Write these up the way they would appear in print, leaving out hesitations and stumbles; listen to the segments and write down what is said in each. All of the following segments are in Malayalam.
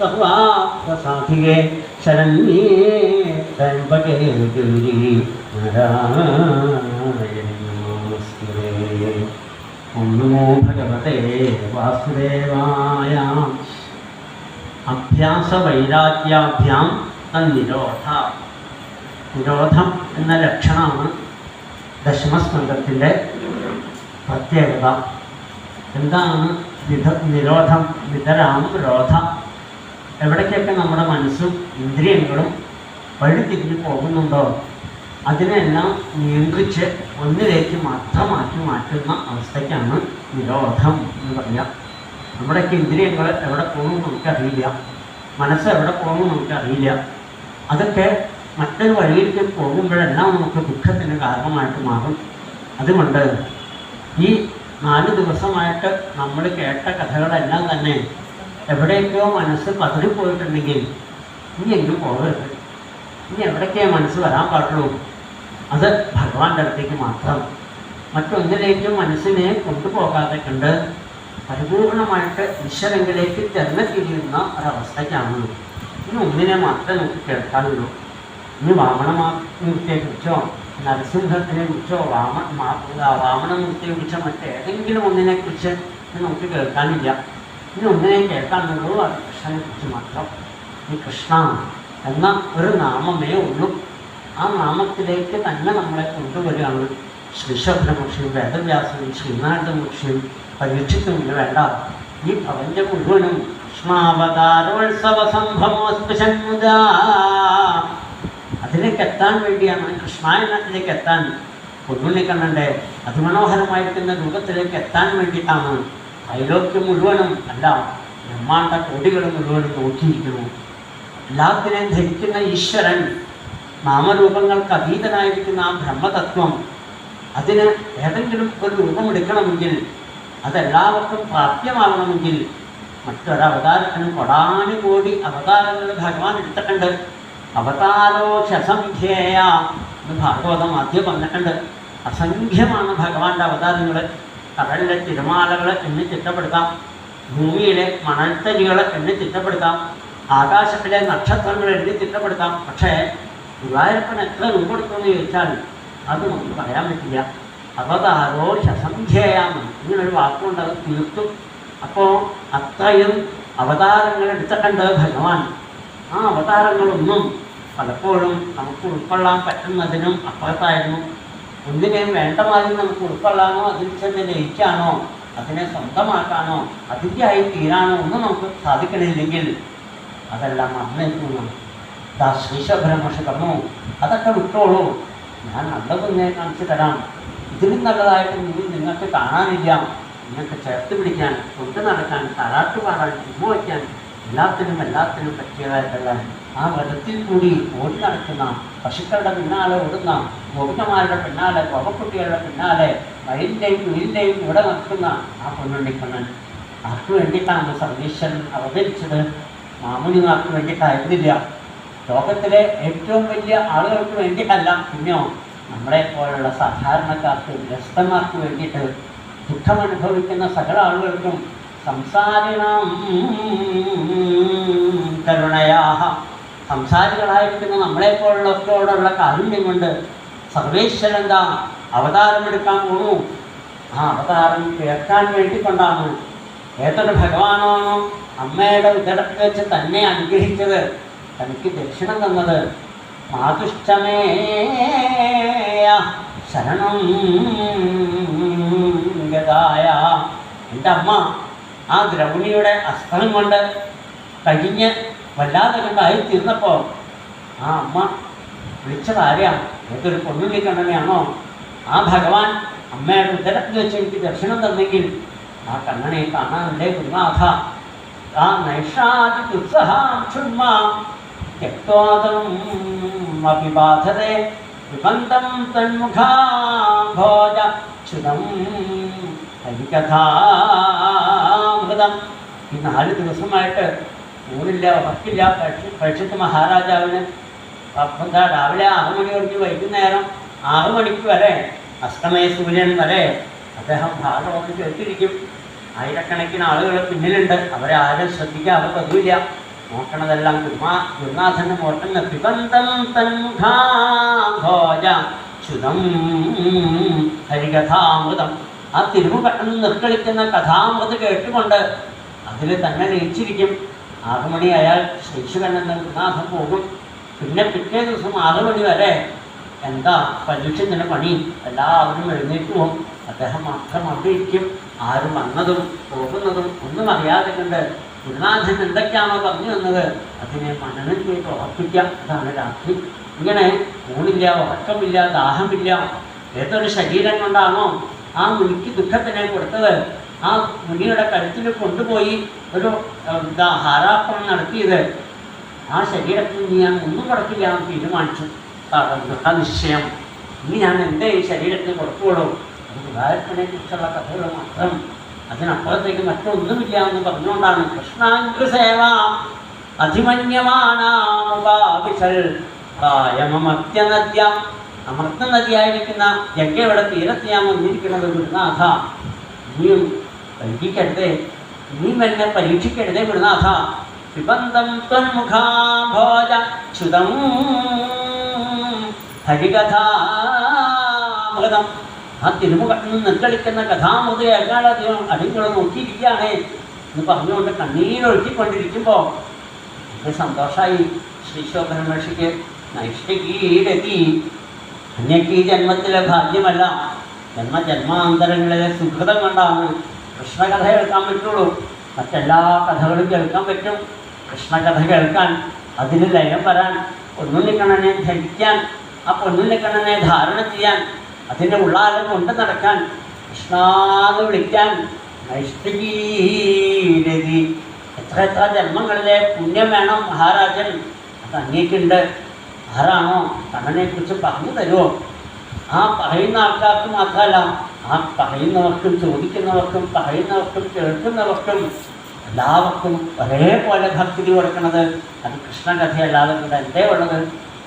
സർവാർത്ഥസാധികേ ശരണ്യേ ത്രയംബകേ ഗൗരി നാരായണി നമോസ്തുതേ. ഓം നമോ ഭഗവതേ വാസുദേവായ. അഭ്യാസവൈരാഗ്യാഭ്യാം തന്നിരോധ. നിരോധം എന്ന ലക്ഷണമാണ് ദശമസ്കന്ധത്തിൻ്റെ പ്രത്യേകത. എന്താണ് നിരോധം? വിതരാം രോധ. എവിടേക്കൊക്കെ നമ്മുടെ മനസ്സും ഇന്ദ്രിയങ്ങളും വഴിതിരിഞ്ഞു പോകുന്നുണ്ടോ അതിനെല്ലാം നിയന്ത്രിച്ച് ഒന്നിലേക്ക് മാത്രമാക്കി മാറ്റുന്ന അവസ്ഥയ്ക്കാണ് നിരോധം എന്ന് പറയാം. നമ്മുടെയൊക്കെ ഇന്ദ്രിയങ്ങൾ എവിടെ പോകുമെന്ന് നമുക്കറിയില്ല, മനസ്സ് എവിടെ പോകുമെന്ന് നമുക്കറിയില്ല. അതൊക്കെ മറ്റൊരു വഴിയിലേക്ക് പോകുമ്പോഴെല്ലാം നമുക്ക് ദുഃഖത്തിന് കാരണമായിട്ട് മാറും. അതുകൊണ്ട് ഈ 4 ദിവസമായിട്ട് നമ്മൾ കേട്ട കഥകളെല്ലാം തന്നെ എവിടേക്കോ മനസ്സ് പതറിപ്പോയിട്ടുണ്ടെങ്കിൽ ഇനി എങ്കിലും പോകരുത്. ഇനി എവിടേക്കേ മനസ്സ് വരാൻ പാടുള്ളൂ, അത് ഭഗവാന്റെ അടുത്തേക്ക് മാത്രം. മറ്റൊന്നിലേക്കും മനസ്സിനെ കൊണ്ടുപോകാതെ കണ്ട് പരിപൂർണമായിട്ട് ഈശ്വരങ്കിലേക്ക് ചെന്നെത്തിയിരിക്കുന്ന ഒരവസ്ഥയ്ക്കാണ്. ഇനി ഒന്നിനെ മാത്രമേ നമുക്ക് കേൾക്കാനുള്ളൂ. ഇനി വാമനമൂർത്തിയെക്കുറിച്ചോ നരസിംഹത്തിനെ കുറിച്ചോ വാമനമൂർത്തിയെ കുറിച്ചോ മറ്റേതെങ്കിലും ഒന്നിനെക്കുറിച്ച് നമുക്ക് കേൾക്കാനില്ല. ഇനി ഒന്നിനെയും കേൾക്കാനുള്ളൂ, അത് കൃഷ്ണനെ കുറിച്ച് മാത്രം. ഈ കൃഷ്ണ എന്ന ഒരു നാമമേ ഉള്ളൂ. ആ നാമത്തിലേക്ക് തന്നെ നമ്മളെ കൊണ്ടുവരികയാണ് ശ്രീശബ്ദമൂർഷിയും വേദവ്യാസനും ശ്രീനാരദമൂർഷിയും പരീക്ഷിത്തും വേണ്ട. ഈ പ്രപഞ്ചം മുഴുവനും കൃഷ്ണാവതാരോത്സവ സംഭവോസ്പൃശന്മുദ. അതിലേക്ക് എത്താൻ വേണ്ടിയാണ്, കൃഷ്ണായനത്തിലേക്ക് എത്താൻ, പൊന്നുണ്ണിക്കണ്ണൻ്റെ അതിമനോഹരമായിരിക്കുന്ന രൂപത്തിലേക്ക് എത്താൻ വേണ്ടിയിട്ടാണ് ത്രൈലോക്യം മുഴുവനും അല്ല ബ്രഹ്മാണ്ട കോടികൾ മുഴുവനും നോക്കിയിരിക്കുന്നു. എല്ലാത്തിനെയും ധരിക്കുന്ന ഈശ്വരൻ, നാമരൂപങ്ങൾക്ക് അതീതനായിരിക്കുന്ന ആ ബ്രഹ്മതത്വം, അതിന് ഏതെങ്കിലും ഒരു രൂപമെടുക്കണമെങ്കിൽ, അതെല്ലാവർക്കും പ്രാപ്യമാകണമെങ്കിൽ മറ്റൊരവതാരത്തിനും കോടാനുകോടി അവതാരങ്ങൾ ഭഗവാൻ എടുത്തിട്ടുണ്ട്. അവതാരോഷസംഖ്യേയ എന്ന് ഭാഗവതം ആദ്യം പറഞ്ഞിട്ടുണ്ട്. അസംഖ്യമാണ് ഭഗവാന്റെ അവതാരങ്ങൾ. കടലിലെ തിരമാലകൾ എണ്ണി ചിട്ടപ്പെടുത്താം, ഭൂമിയിലെ മണൽത്തരികൾ എണ്ണി ചിട്ടപ്പെടുത്താം, ആകാശത്തിലെ നക്ഷത്രങ്ങൾ എണ്ണി ചിട്ടപ്പെടുത്താം. പക്ഷേ ഗുരുവായൂരപ്പൻ എത്ര രൂപമെടുത്തു എന്ന് ചോദിച്ചാൽ അത് നമുക്ക് പറയാൻ പറ്റില്ല. അവതാരോഷസംഖ്യേയാന്ന് ഇങ്ങനൊരു വാക്കുകൊണ്ട് അത് തീർത്തു. അപ്പോൾ അത്രയും അവതാരങ്ങൾ എടുത്തിട്ടുണ്ട് ഭഗവാൻ. ആ അവതാരങ്ങളൊന്നും പലപ്പോഴും നമുക്ക് ഉൾക്കൊള്ളാൻ പറ്റുന്നതിനും അപ്പുറത്തായിരുന്നു. ഒന്നിനെയും വേണ്ട മാതിരി നമുക്ക് ഉൾക്കൊള്ളാനോ അതിൽ ചെന്ന് ലയിക്കാനോ അതിനെ സ്വന്തമാക്കാനോ അതിഥിയായി തീരാനോ ഒന്നും നമുക്ക് സാധിക്കണില്ലെങ്കിൽ അതെല്ലാം അന്നേക്കുന്നു. ശ്രീശബ്രഹ്മഷകമോ അതൊക്കെ വിട്ടോളൂ, ഞാൻ നല്ലതൊന്നെ കാണിച്ചു തരാം. ഇതിലും നല്ലതായിട്ട് നിങ്ങൾക്ക് കാണാനില്ല. നിങ്ങൾക്ക് ചേർത്ത് പിടിക്കാൻ, കൊണ്ട് നടക്കാൻ, താരാട്ട് പാടാൻ, ഉമ്മ വയ്ക്കാൻ, എല്ലാത്തിനും പറ്റിയതായിട്ടുള്ള ആ വ്രതത്തിൽ കൂടി ഓടി നടക്കുന്ന, പശുക്കളുടെ പിന്നാലെ ഓടുന്ന, ഗോപികമാരുടെ പിന്നാലെ, ഗോപക്കുട്ടികളുടെ പിന്നാലെ, വയലിൻ്റെയും വീലിൻ്റെയും കൂടെ നടക്കുന്ന ആ പൊന്നുണ്ണിക്കണ്ണൻ ആർക്ക് വേണ്ടിയിട്ടാണ് സർവീശ്വരൻ അവതരിച്ചത്? മാമുനിമാർക്ക് വേണ്ടിയിട്ടായിരുന്നില്ല, ലോകത്തിലെ ഏറ്റവും വലിയ ആളുകൾക്ക് വേണ്ടിയിട്ടല്ല, പിന്നെയോ നമ്മളെ പോലുള്ള സാധാരണക്കാർക്ക്, ഗ്രസ്തന്മാർക്ക് വേണ്ടിയിട്ട്, ദുഃഖമനുഭവിക്കുന്ന സകല ആളുകൾക്കും സംസാരിണം കരുണയാഹ, സംസാരികളായിരിക്കുന്ന നമ്മളെപ്പോലുള്ളവരോടുള്ള കാരുണ്യം കൊണ്ട് സർവേശ്വരൻ എന്താ അവതാരമെടുക്കാൻ പോണു. ആ അവതാരം കേൾക്കാൻ വേണ്ടിക്കൊണ്ടാണ്. ഏതൊരു ഭഗവാനാണോ അമ്മയുടെ ഉദരത്തിൽ വെച്ച് തന്നെ അനുഗ്രഹിച്ചത്, തനിക്ക് ദക്ഷിണം തന്നത്, മാതുഷ്ടമേയ ശരണം ഗതായ, എൻ്റെ അമ്മ ആ ദ്രൗണിയുടെ അസ്ത്രം കൊണ്ട് കഴിഞ്ഞ് വല്ലാതെ കണ്ടായി തീർന്നപ്പോൾ ആ അമ്മ വിളിച്ചതാരെയാണ്? ഏതൊരു പൊന്നുണ്ണിക്കണ്ണനെയാണോ? ആ ഭഗവാൻ അമ്മയുടെ ഉദരത്തിൽ വെച്ച് എനിക്ക് ദർശനം തന്നെങ്കിൽ ആ കണ്ണനെ കാണാനുണ്ടേ ഗുരുനാഥ. ആ നൈഷാദി ഉത്സഹാം ക്ഷുണ്മ ത്യക്തോദം അഭിബാധതേ വിബന്ധം തന്മുഖാഭോജ ച്യുതം ഹരികഥാമൃതം. ഈ 4 ദിവസമായിട്ട് ഊണില്ല, ഉറക്കില്ല. പരീക്ഷിത്ത് മഹാരാജാവിന് എന്താ രാവിലെ 6 മണി കഴിഞ്ഞ് വൈകുന്നേരം 6 മണിക്ക് വരെ, അസ്തമയ സൂര്യൻ വരെ അദ്ദേഹം ഭാഗവതം കേട്ടിരിക്കും. ആയിരക്കണക്കിന് ആളുകൾ പിന്നിലുണ്ട്, അവരെ ആരും ശ്രദ്ധിക്കാതെ പതിവില്ല. നോക്കണതെല്ലാം ഗുരുനാഥന്റെ മോട്ടങ്ങ പിബന്ധം തൻമുഖാഭോജ ചുതം ഹരികഥാമൃതം. ആ തിരുമുഖട്ടം നിർക്കളിക്കുന്ന കഥാമൃത് കേട്ടുകൊണ്ട് അതിൽ തന്നെ ലയിച്ചിരിക്കും. 6 മണി അയാൾ ശേഷുകണ്ണെന്ന് ഗുരുനാഥൻ പോകും. പിന്നെ പിറ്റേ ദിവസം 6 മണി വരെ എന്താ പരീക്ഷത്തിന് പണി, എല്ലാവരും എഴുന്നേറ്റ് പോകും. അദ്ദേഹം മാത്രം അവിടെ ഇരിക്കും. ആരും വന്നതും പോകുന്നതും ഒന്നും അറിയാതെ കൊണ്ട് ഗുരുനാഥൻ എന്തൊക്കെയാണോ പറഞ്ഞു തന്നത് അതിനെ മനനം ചെയ്ത് ഉറപ്പിക്കാം. അതാണ് രാത്രി. ഇങ്ങനെ ഊണില്ല, ഉറക്കമില്ല, ദാഹമില്ല. ഏതൊരു ശരീരം കൊണ്ടാണോ ആ മുനിക്ക് ദുഃഖത്തിനെ കൊടുത്തത്, ആ മുനിയുടെ കഴുത്തിൽ കൊണ്ടുപോയി ഒരു ഹാരാപ്പണം നടത്തിയത്, ആ ശരീരത്തിൽ ഞാൻ ഒന്നും കൊടുക്കില്ല എന്ന് തീരുമാനിച്ചു. ദൃഢനിശ്ചയം. ഇനി ഞാൻ എൻ്റെ ഈ ശരീരത്തിന് കൊടുക്കുകയുള്ളൂ. അത് ഗുരുവായൂരപ്പനെ കുറിച്ചുള്ള കഥകൾ മാത്രം, അതിനപ്പുറത്തേക്ക് മറ്റൊന്നുമില്ല എന്ന് പറഞ്ഞുകൊണ്ടാണ് കൃഷ്ണാംഗസേവ അധിമന്യമാനാമുപാവിശൽ പ്രായമമത്യനദ്യം. അമർത്ത നദിയായിരിക്കുന്ന ഗംഗയുടെ തീരത്ത് ഞാൻ വന്നിരിക്കുന്നത് ഗുരുനാഥ, ഇനിയും പരീക്ഷിക്കരുതേ, ഇനിയും എന്നെ പരീക്ഷിക്കരുതേ ഗുരുനാഥ. പിബന്ധം ത്വന്മുഖാഭോജ ചുതം ഹരികഥാമൃതം. ആ തിരുമുഖത്തിൽ നിർക്കളിക്കുന്ന കഥാമൃത കേൾക്കാനധികം അടിങ്ങൾ നോക്കിയിരിക്കുകയാണ് എന്ന് പറഞ്ഞുകൊണ്ട് കണ്ണീരൊഴുക്കിക്കൊണ്ടിരിക്കുമ്പോൾ എനിക്ക് സന്തോഷമായി. ശ്രീശോഭനമഹർഷിക്ക് നൈഷ്ഠികീരതി. അന്യക്ക് ഈ ജന്മത്തിലെ ഭാഗ്യമല്ല, ജന്മാന്തരങ്ങളിലെ സുഹൃതം കൊണ്ടാണ് കൃഷ്ണകഥ കേൾക്കാൻ പറ്റുള്ളൂ. മറ്റെല്ലാ കഥകളും കേൾക്കാൻ പറ്റും. കൃഷ്ണകഥ കേൾക്കാൻ, അതിന് ലയം വരാൻ, പൊന്നുണ്ണിക്കണ്ണനെ ധരിക്കാൻ, ആ പൊന്നുണ്ണിക്കണ്ണനെ ധാരണ ചെയ്യാൻ, അതിൻ്റെ ഉള്ളാലം കൊണ്ട് നടക്കാൻ, കൃഷ്ണാന്ന് വിളിക്കാൻ നൈഷ്ഠികീരതി. എത്ര ജന്മങ്ങളിലെ പുണ്യം വേണം മഹാരാജൻ, അത് അങ്ങേക്കുണ്ട്. ആരാണോ കണ്ണനെക്കുറിച്ച് പറഞ്ഞു തരുമോ? ആ പറയുന്ന ആൾക്കാർക്ക് മാത്രമല്ല, ആ പറയുന്നവർക്കും ചോദിക്കുന്നവർക്കും പറയുന്നവർക്കും കേൾക്കുന്നവർക്കും എല്ലാവർക്കും ഒരേപോലെ ഭക്തി കൊടുക്കുന്നത് അത് കൃഷ്ണകഥയല്ലാതെ കൊണ്ട് എന്തേ ഉള്ളത്?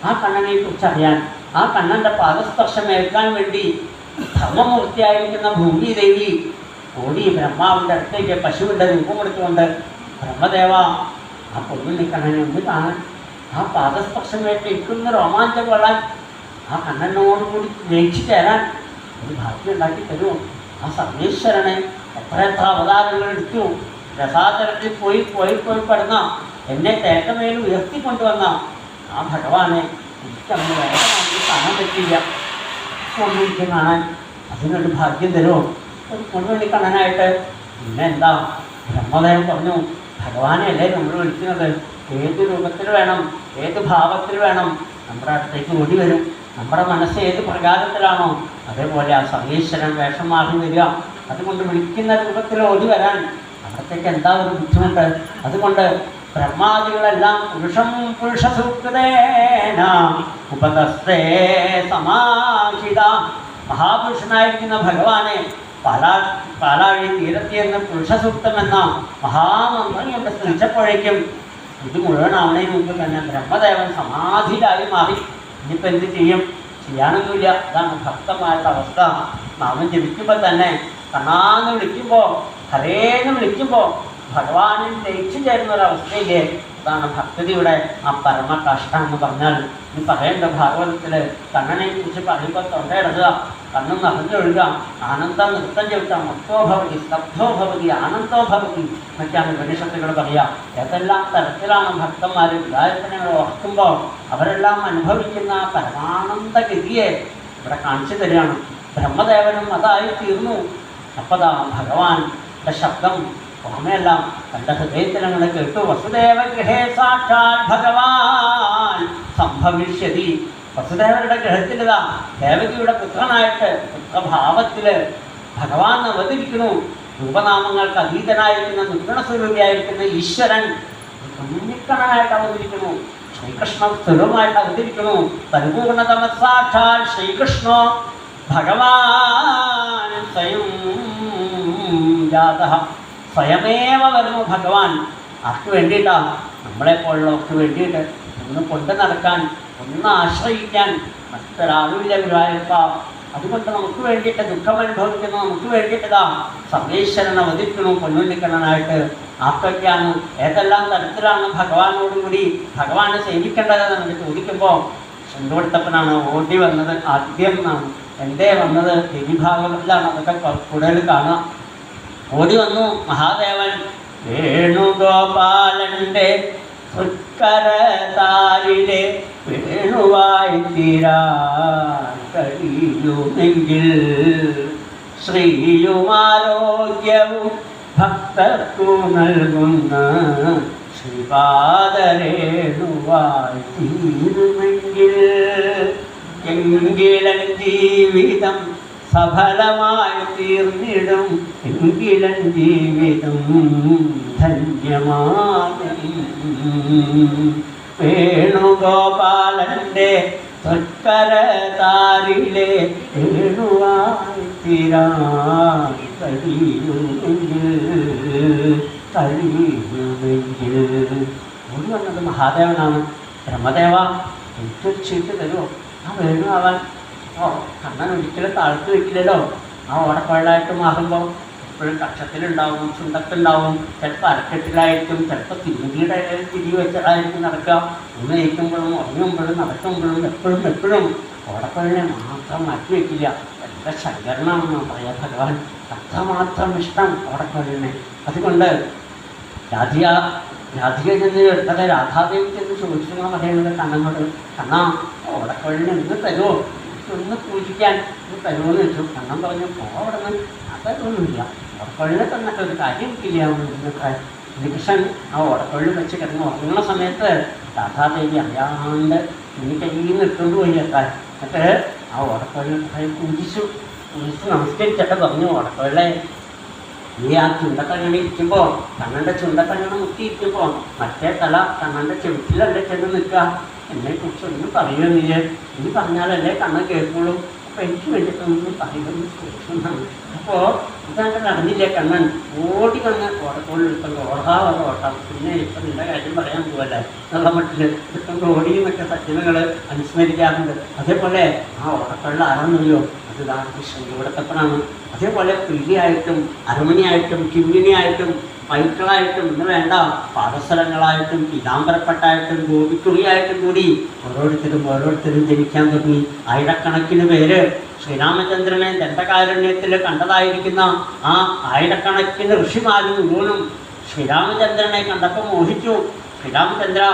ആ കണ്ണനെക്കുറിച്ച് അറിയാൻ, ആ കണ്ണൻ്റെ പാദസ്പർശം ഏൽക്കാൻ വേണ്ടി ധർമ്മമൂർത്തിയായിരിക്കുന്ന ഭൂമിദേവി ഓടി ബ്രഹ്മാവിൻ്റെ അടുത്തേക്ക് പശുവിൻ്റെ രൂപം കൊടുത്തുകൊണ്ട്, ബ്രഹ്മദേവ ആ പൊന്നുണ്ണിക്കണ്ണനെ ഒന്ന് കാണാൻ, ആ പാദസ്പർശം ഏൽക്കുന്ന രോമാഞ്ചം കൊള്ളാൻ, ആ കണ്ണനോടുകൂടി ജയിച്ചു ചേരാൻ ഒരു ഭാഗ്യം ഉണ്ടാക്കി തരുമോ? ആ സർവേശ്വരനെ എത്ര അവതാരങ്ങൾ എടുത്തു, രസാചരത്തിൽ പോയി പെടുന്ന എന്നെ തേക്കമേൽ ഉയർത്തിക്കൊണ്ടുവന്ന ആ ഭഗവാനെ എനിക്കന്ന് വേറെ കാണാൻ പറ്റില്ല. പൊന്നുവിളിക്ക് കാണാൻ അതിനൊരു ഭാഗ്യം തരുമോ? ഒരു പൊന്നുവിളി കണ്ണനായിട്ട്. പിന്നെ എന്താ, ബ്രഹ്മദേവൻ പറഞ്ഞു, ഭഗവാനെ അല്ലേ നമ്മൾ വിളിക്കുന്നത്, ഏത് രൂപത്തിൽ വേണം, ഏത് ഭാവത്തിൽ വേണം നമ്മുടെ അടുത്തേക്ക് ഓടി വരും. നമ്മുടെ മനസ്സ് ഏത് പ്രകാരത്തിലാണോ അതേപോലെ ആ സർവീശ്വരൻ വേഷം മാറി വരിക. അതുകൊണ്ട് വിളിക്കുന്ന രൂപത്തിൽ ഓടി വരാൻ അവിടത്തേക്ക് എന്താ ഒരു ബുദ്ധിമുട്ട്? അതുകൊണ്ട് ബ്രഹ്മാദികളെല്ലാം പുരുഷസൂക്തേന ഉപതസ്തേ സമാഹിത. മഹാപുരുഷനായിരിക്കുന്ന ഭഗവാനെ പാലാഴി തീരത്തിയെന്ന് പുരുഷസൂക്തം എന്ന മഹാമന്ത്രം കൊണ്ട് സ്മരിച്ചപ്പോഴേക്കും ഇത് മുഴുവനാവണതിന് മുമ്പ് തന്നെ ബ്രഹ്മദേവൻ സമാധിയിലായി മാറി. ഇനിയിപ്പോൾ എന്ത് ചെയ്യും? ചെയ്യാനൊന്നുമില്ല. അതാണ് ഭക്തന്മാരുടെ അവസ്ഥ. നാമം ജപിക്കുമ്പോൾ തന്നെ കണ്ണാന്ന് വിളിക്കുമ്പോൾ, ഹരേന്ന് വിളിക്കുമ്പോൾ ഭഗവാനിൽ ലയിച്ചു ചേരുന്ന ഒരവസ്ഥയില്ലേ? അതാണ് ഭക്തിയുടെ ആ പരമകഷ്ട എന്ന് പറഞ്ഞാൽ. ഈ പറയേണ്ട ഭാഗവതത്തിൽ കണ്ണനെ കുറിച്ച് പറയുമ്പോൾ തൊണ്ടയിടുക, കണ്ണും നിറഞ്ഞൊഴുക, ആനന്ദം നൃത്തം ചവിട്ടാം, മൊത്തോ ഭവതി സ്തബ്ധോ ഭവതി ആനന്ദോ ഭവതി എന്നൊക്കെയാണ് ഉപനിഷത്തുകൾ പറയുക. ഏതെല്ലാം തരത്തിലാണ് ഭക്തന്മാർ ഗുരുവായൂരപ്പനെ ഓർക്കുമ്പോൾ അവരെല്ലാം അനുഭവിക്കുന്ന പരമാനന്ദഗതിയെ ഇവിടെ കാണിച്ചു തരികയാണ്. ബ്രഹ്മദേവനും അതായി തീർന്നു. അപ്പതാ ഭഗവാന്റെ ശബ്ദം പുറമെയെല്ലാം തൻ്റെ ഹൃദയത്തിലങ്ങനെ കേട്ടു. വസുദേവ ഗൃഹേ സാക്ഷാൽ ഭഗവാൻ സംഭവിഷ്യതി. വസുദേവരുടെ ഗൃഹത്തിലിതാ ദേവകിയുടെ പുത്രനായിട്ട് പുത്രഭാവത്തിൽ ഭഗവാൻ അവതരിക്കുന്നു. രൂപനാമങ്ങൾക്ക് അതീതനായിരിക്കുന്ന നിർഗുണസ്വരൂപിയായിരിക്കുന്ന ഈശ്വരൻ കുഞ്ഞിക്കണ്ണനായിട്ട് അവതരിക്കുന്നു. ശ്രീകൃഷ്ണ സ്ഥിരമായിട്ട് അവതരിക്കുന്നു. പരിപൂർണതമ സാക്ഷാൽ ശ്രീകൃഷ്ണോ ഭഗവാൻ സ്വയം ജാതഃ. സ്വയമേവ വരുന്നു ഭഗവാൻ. ആർക്ക് വേണ്ടിയിട്ടാണ്? നമ്മളെപ്പോലുള്ളവർക്ക് വേണ്ടിയിട്ട്. ഒന്ന് കൊണ്ട് നടക്കാൻ, ഒന്ന് ആശ്രയിക്കാൻ. മറ്റൊരാളുമില്ല ഗുരുവായൂരപ്പ. അതുകൊണ്ട് നമുക്ക് വേണ്ടിയിട്ട് ദുഃഖം അനുഭവിക്കുന്നു, നമുക്ക് വേണ്ടിയിട്ടതാ സർവേശ്വരനെ വധിക്കുന്നു പൊന്നുണ്ണിക്കണ്ണനായിട്ട്. ആർക്കൊക്കെയാണ് ഏതെല്ലാം തരത്തിലാണ് ഭഗവാനോടുകൂടി ഭഗവാനെ സേവിക്കേണ്ടതെന്ന് നമുക്ക് ചോദിക്കുമ്പോൾ ശുദ്ധവട്ടപ്പനാണ് ഓടി വന്നത്. ആദ്യം എന്നാണ് എന്തേ വന്നത്, ദേവീഭാഗവത്തിലാണ് അതൊക്കെ കൂടുതൽ കാണാം. ഓടി വന്നു മഹാദേവൻ വേണുഗോപാലന്റെ തൃക്കരതാരിലെ വേണുവായി തീരാൻ കഴിയുമെങ്കിൽ ശ്രീയും ആരോഗ്യവും ഭക്തർക്കു നൽകുന്ന ശ്രീപാദരേണുവായി തീരുമെങ്കിൽ എങ്കിലൻ ജീവിതം സഫലമായി തീർന്നിടും, എങ്കിലൻ ജീവിതം ധന്യമാകും. വേണുഗോപാലന്റെ തൃക്കരതാരിലെ വേണുവായി തീരാൻ കഴിയുമെങ്കിൽ ഓടി വന്നത് മഹാദേവനാണ്. ബ്രഹ്മദേവ എനിക്കൊരു ചീട്ട് തരുമോ, ആ വേണു ആവാൻ. ഓ കണ്ണൻ ഒരിക്കലും താഴ്ത്തു വയ്ക്കില്ലല്ലോ. ആ ഓടപ്പാടായിട്ട് മാറുമ്പോൾ എപ്പോഴും കക്ഷത്തിലുണ്ടാവും, ചുണ്ടത്തുണ്ടാവും, ചിലപ്പോൾ അരക്കെട്ടിലായിരിക്കും, ചിലപ്പോൾ തിരിയുടെ തിരി വെച്ചതായിരിക്കും നടക്കുക. ഒന്ന് നയിക്കുമ്പോഴും ഉറങ്ങുമ്പോഴും നടക്കുമ്പോഴും എപ്പോഴും ഓടപ്പഴിനെ മാത്രം മാറ്റി വയ്ക്കില്ല. വളരെ ശങ്കരനാണെന്ന് പറയാം ഭഗവാൻ. അത്രമാത്രം ഇഷ്ടം ഓടപ്പഴിനെ. അതുകൊണ്ട് രാധിക ചെന്ന് എടുത്തത് രാധാദേവി ചെന്ന് ചോദിച്ചെന്നാണ് പറയുന്നത് കണ്ണനോട്. കണ്ണാ ഓടപ്പഴിനെ ഒന്ന് തരുമോ, ഒന്ന് പൂജിക്കാൻ തരുമെന്ന് വെച്ചു. കണ്ണൻ പറഞ്ഞു അവിടെ നിന്ന് അതൊന്നുമില്ല, ഓടപ്പഴിനെ തന്നിട്ട് ഒരു കാര്യം എനിക്കില്ല. ശ്രീകൃഷ്ണൻ ആ ഓടപ്പള്ളി വെച്ച് കിടന്ന് ഉറങ്ങുന്ന സമയത്ത് രാധാദേവി അറിയാണ്ട് ഇനി കയ്യിൽ നിന്ന് ഇട്ടുകൊണ്ട് പോയി എത്താൻ. എന്നിട്ട് ആ ഓടപ്പള്ളി പൂജിച്ചു നമസ്കരിച്ചിട്ട് പറഞ്ഞു, ഓടപ്പള്ളെ ഈ ആ ചുണ്ടക്കണ്ണി ഇരിക്കുമ്പോൾ കണ്ണൻ്റെ ചുണ്ടക്കണ്ണ മുക്കിയിരിക്കുമ്പോൾ മറ്റേ തല കണ്ണൻ്റെ ചെവിട്ടിലല്ലേ ചെന്ന് നിൽക്കുക. എന്നെക്കുറിച്ച് ഒന്നും പറയുന്നില്ല, ഇനി പറഞ്ഞാലല്ലേ കണ്ണൻ കേൾക്കുള്ളൂ. അപ്പോൾ എനിക്ക് വേണ്ടിയിട്ടൊന്നും പറയുമെന്ന് ചോദിക്കുന്നതാണ്. അപ്പോൾ ഇതങ്ങനെ നടന്നില്ലേ. കണ്ണൻ ഓടി വന്ന് ഓടത്തോളിൽ എടുത്തുകൊണ്ട് ഓടാതെ ഓട്ടം. പിന്നെ ഇപ്പം നിൻ്റെ കാര്യം പറയാൻ പോവല്ലേ എന്നുള്ള മട്ടിൽ എടുത്തുകൊണ്ട് ഓടിയുമൊക്കെ സജ്ജനങ്ങൾ അനുസ്മരിക്കാറുണ്ട്. അതേപോലെ ആ ഓടത്തോളിൽ ആരാണെന്നറിയോ, അത് ശൃംഗവടത്തപ്പനാണ്. അതേപോലെ പ്രീതിയായിട്ടും അരമണിയായിട്ടും കിങ്ങിണിയായിട്ടും പൈക്കളായിട്ടും ഇന്ന് വേണ്ട പാദസരങ്ങളായിട്ടും പീതാംബരപ്പെട്ടായിട്ടും ഗോപിക്കുറിയായിട്ടും കൂടി ഓരോരുത്തരും ജനിക്കാൻ തുടങ്ങി. ആയിരക്കണക്കിന് പേര് ശ്രീരാമചന്ദ്രനെ ദണ്ഡകാരണ്യത്തിൽ കണ്ടതായിരിക്കുന്ന ആ ആയിരക്കണക്കിന് ഋഷിമാരും മുഴുവനും ശ്രീരാമചന്ദ്രനെ കണ്ടപ്പോൾ മോഹിച്ചു. ശ്രീരാമചന്ദ്ര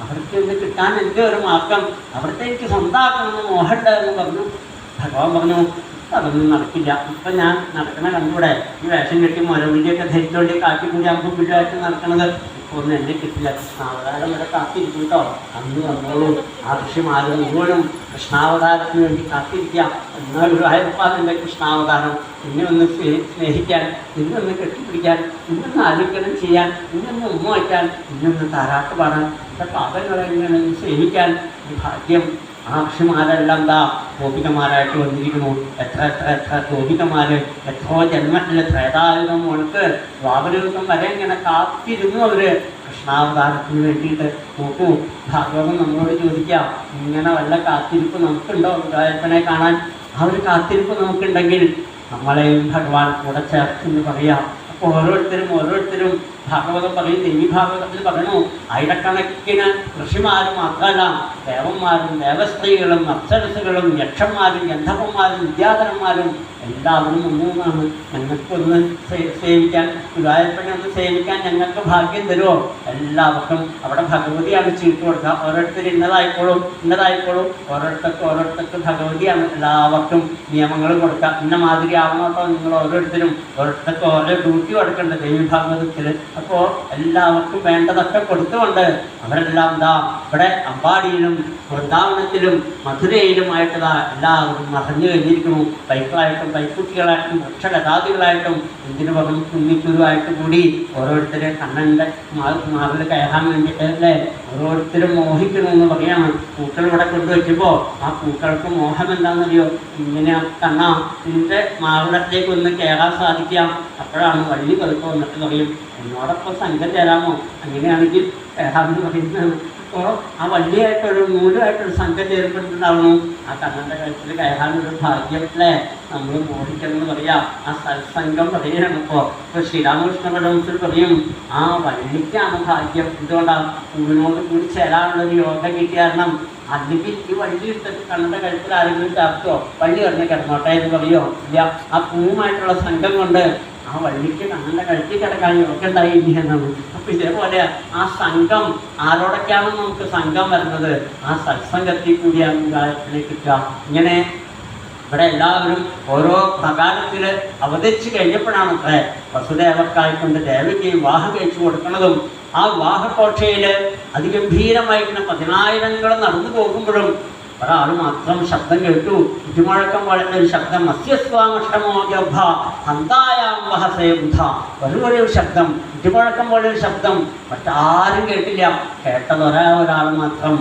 അവർക്ക് ഇന്ന് കിട്ടാൻ എൻ്റെ ഒരു മാർഗം, അവിടുത്തെ എനിക്ക് സ്വന്തമാക്കണമെന്ന് മോഹമുണ്ട് എന്ന് പറഞ്ഞു. ഭഗവാൻ പറഞ്ഞു അതൊന്നും നടക്കില്ല. ഇപ്പം ഞാൻ നടക്കണ കണ്ടുകൂടെ, ഈ വേഷം കെട്ടി മുരവിൻ്റെയൊക്കെ ധരിച്ചുകൊണ്ട് കാട്ടിക്കൂടി അമ്പും വീടായിട്ട് നടക്കണത് ഇപ്പോൾ ഒന്നും എന്നെ കിട്ടില്ല. കൃഷ്ണാവതാരം വരെ കാത്തിരിക്കും കേട്ടോ. അന്ന് വന്നോളൂ ആ ഋഷിമാരും മുഴുവനും കൃഷ്ണാവതാരത്തിന് വേണ്ടി കാത്തിരിക്കാം. എന്നാൽ ഒരു അയൽപ്പാതിൻ്റെ കൃഷ്ണാവതാരം എന്നെ ഒന്ന് സ്നേഹിക്കാൻ, ഇന്നൊന്ന് കെട്ടിപ്പിടിക്കാൻ, ഇന്നൊന്ന് ആലിംഗനം ചെയ്യാൻ, ഇന്നൊന്ന് ഉമ്മ വയ്ക്കാൻ, ഇന്നൊന്ന് താരാട്ട് പാടാൻ, എൻ്റെ പാദങ്ങളെ ഇങ്ങനെ സേവിക്കാൻ ഈ ഭാഗ്യം ആ ഋഷിമാരെല്ലാം എന്താ ഗോപികമാരായിട്ട് വന്നിരിക്കുന്നു. എത്ര ഗോപികമാർ എത്രയോ ജന്മത്തിൽ ത്രേതായുഗം മുഴുക്ക് ദ്വാപരയുഗം വരെ ഇങ്ങനെ കാത്തിരുന്നു അവർ കൃഷ്ണാവതാരത്തിന് വേണ്ടിയിട്ട്. നോക്കൂ, ഭാഗവതം നമ്മളോട് ചോദിക്കാം, ഇങ്ങനെ വല്ല കാത്തിരിപ്പ് നമുക്കുണ്ടോ ഗുരുവായൂരപ്പനെ കാണാൻ? ആ ഒരു കാത്തിരിപ്പ് നമുക്കുണ്ടെങ്കിൽ നമ്മളെയും ഭഗവാൻ കൂടെ ചേർത്തെന്ന് പറയാം. അപ്പോൾ ഓരോരുത്തരും ഭാഗവതം പറയും, ദേവി ഭാഗവതത്തിൽ പറയണു, ആയിരക്കണക്കിന് ഋഷിമാരും മാത്രമല്ല ദേവന്മാരും ദേവസ്ത്രീകളും അപ്സരസുകളും യക്ഷന്മാരും ഗന്ധർവന്മാരും വിദ്യാധരന്മാരും എല്ലാവരും ഒന്നാണ്. ഞങ്ങൾക്കൊന്ന് സേവിക്കാൻ, ഗുരുവായൂരപ്പനെ ഒന്ന് സേവിക്കാൻ ഞങ്ങൾക്ക് ഭാഗ്യം തരുമോ? എല്ലാവർക്കും അവിടെ ഭഗവതിയാണ് ചീട്ട് കൊടുക്കുക. ഓരോരുത്തർ ഇന്നതായിക്കോളും ഓരോരുത്തർക്ക് ഭഗവതിയാണ് എല്ലാവർക്കും നിയമങ്ങൾ കൊടുക്കുക. ഇന്ന മാതിരി ആവണോട്ടോ നിങ്ങൾ ഓരോരുത്തർക്ക് ഓരോ ഡ്യൂട്ടി കൊടുക്കേണ്ടത് ദേവി ഭാഗവതത്തിൽ. അപ്പോൾ എല്ലാവർക്കും വേണ്ടതൊക്കെ കൊടുത്തുകൊണ്ട് അവരെല്ലാം എന്താ ഇവിടെ അമ്പാടിയിലും വൃന്ദാവനത്തിലും മധുരയിലുമായിട്ടതാ എല്ലാവരും മറഞ്ഞു കഴിഞ്ഞിരിക്കുന്നു. പൈക്കളായിട്ടും പൈക്കുട്ടികളായിട്ടും വൃക്ഷഗതാദികളായിട്ടും എന്തിനു പറഞ്ഞു കുന്നിക്കുരുവായിട്ട് കൂടി ഓരോരുത്തരെ കണ്ണൻ്റെ മാറിൽ കയറാൻ വേണ്ടിയിട്ട് അല്ലേ ഓരോരുത്തരും മോഹിക്കണമെന്ന് പറയാണ്. പൂക്കൾ ഇവിടെ കൊണ്ടുവയ്ക്കുമ്പോൾ ആ പൂക്കൾക്ക് മോഹം എന്താണെന്നറിയോ, ഇങ്ങനെ കണ്ണാ നിൻ്റെ മാറിടത്തേക്ക് ഒന്ന് കയറാൻ സാധിക്കാം. അപ്പോഴാണ് വള്ളി പതുക്കെ വന്നിട്ട് പറയും, എന്നോടൊപ്പം സംഘം തരാമോ? അങ്ങനെയാണെങ്കിൽ എന്ന് പറയുന്നത്. അപ്പോൾ ആ വള്ളിയായിട്ടൊരു നൂലുമായിട്ടൊരു സംഘം ഏർപ്പെട്ടിട്ടുണ്ടാവുന്നു. ആ കണ്ണൻ്റെ കഴുത്തിൽ കയറാനൊരു ഭാഗ്യം അല്ലേ നമ്മൾ മോഹിക്കണമെന്ന് പറയാം. ആ സത്സംഗം പറയുകയാണ്. ഇപ്പോൾ ശ്രീരാമകൃഷ്ണ പരമത്തിൽ പറയും ആ വള്ളിക്കാണ് ഭാഗ്യം. എന്തുകൊണ്ടാണ് പൂവിനോട് കൂടി ചേരാനുള്ളൊരു യോഗം കിട്ടിയ കാരണം. അല്ലെങ്കിൽ ഈ വള്ളി എടുത്തിട്ട് കണ്ണൻ്റെ കഴുത്തിൽ ആരെങ്കിലും ചാർത്തോ വള്ളി പറഞ്ഞ് കിടന്നോട്ടെ എന്ന് പറയോ ഇല്ല. ആ പൂവുമായിട്ടുള്ള സംഘം കൊണ്ട് ആ വള്ളിക്ക് കണ്ണൻ്റെ കഴുത്തിൽ കിടക്കാൻ യോഗം ഉണ്ടായില്ല എന്നാണ്. അപ്പം ഇതേപോലെ ആ സംഘം ആരോടൊക്കെയാണ് നമുക്ക് സംഘം വരുന്നത്? ആ സത്സംഗത്തിൽ കൂടിയാണ് ഗായത്തിലേക്ക് കിട്ടുക. ഇങ്ങനെ ഇവിടെ എല്ലാവരും ഓരോ പ്രകാരത്തിൽ അവതരിച്ച് കഴിഞ്ഞപ്പോഴാണ് അത്രേ വസുദേവക്കായിക്കൊണ്ട് ദേവിക്ക് വിവാഹം കഴിച്ചു കൊടുക്കുന്നതും. ആ വിവാഹകോക്ഷയിൽ അതിഗംഭീരമായിട്ട് 10,000 നടന്നു പോകുമ്പോഴും ഒരാൾ മാത്രം ശബ്ദം കേട്ടു. ഇടിമുഴക്കം പോലത്തെ ഒരു ശബ്ദം. മസ്യസ്വാമഷ്ടമോ ഗർഭ ഹന്തായാം വഹസേ ബുധ. ഒരു ശബ്ദം, ഇടിമുഴക്കം പോലെ ഒരു ശബ്ദം. മറ്റാരും കേട്ടില്ല. കേട്ടത് ഒരാൾ മാത്രം,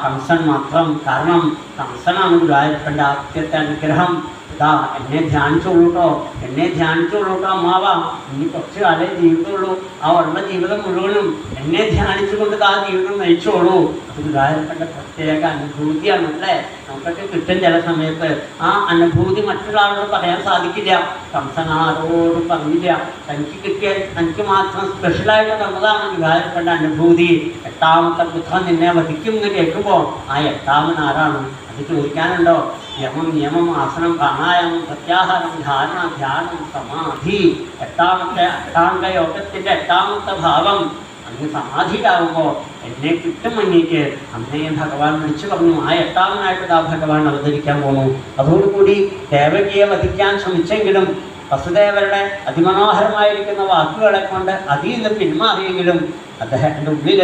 കംസൻ മാത്രം. കാരണം കംസനാണ് ഗുരുവായൂരപ്പൻ്റെ ആദ്യത്തെ അനുഗ്രഹം. ഇതാ എന്നെ ധ്യാനിച്ചോളൂട്ടോ, എന്നെ ധ്യാനിച്ചോളൂട്ടോ അമ്മാവ, ഇനി കുറച്ച് കാലേ ജീവിതമുള്ളൂ. ആ ഉള്ള ജീവിതം മുഴുവനും എന്നെ ധ്യാനിച്ചുകൊണ്ട് ആ ജീവിതം നയിച്ചോളൂ. അത് ഗുരുവായൂരപ്പൻ്റെ പ്രത്യേക അനുഭൂതിയാണ് അല്ലേ. നമുക്കൊക്കെ കിട്ടും ചില സമയത്ത്. ആ അനുഭൂതി മറ്റൊരാളോട് പറയാൻ സാധിക്കില്ല. കംസൻ ആരോടും പറഞ്ഞില്ല. തനിക്ക് കിട്ടിയ തനിക്ക് മാത്രം സ്പെഷ്യലായിട്ട് തന്നതാണ് ഗുരുവായൂരപ്പൻ്റെ അനുഭൂതി. 8ാമത്തെ പുത്രൻ നിന്നെ വധിക്കും എന്ന് കേൾക്കുമ്പോൾ ആ 8ാമൻ ആരാണ്? അത് ചോദിക്കാനുണ്ടോ? യമം, നിയമം, ആസനം, പ്രാണായാമം, പ്രത്യാഹാരം, ധാരണ, ധ്യാനം, സമാധി. 8ാമത്തെ അഷ്ടാംഗ യോഗത്തിൻ്റെ 8ാമത്തെ ഭാവം അങ്ങ് സമാധിയിലാവുമ്പോൾ എന്നെ കിട്ടും മുന്നിക്ക് അന്നേ ഭഗവാൻ വിളിച്ചു പറഞ്ഞു. ആ 8ാമനായിട്ട് ആ ഭഗവാൻ അവതരിക്കാൻ പോണു. അതോടുകൂടി ദേവകിയെ വധിക്കാൻ ശ്രമിച്ചെങ്കിലും വസുദേവരുടെ അതിമനോഹരമായിരിക്കുന്ന വാക്കുകളെ കൊണ്ട് അതിൽ നിന്ന് പിന്മാറിയെങ്കിലും അദ്ദേഹത്തിൻ്റെ ഉള്ളിൽ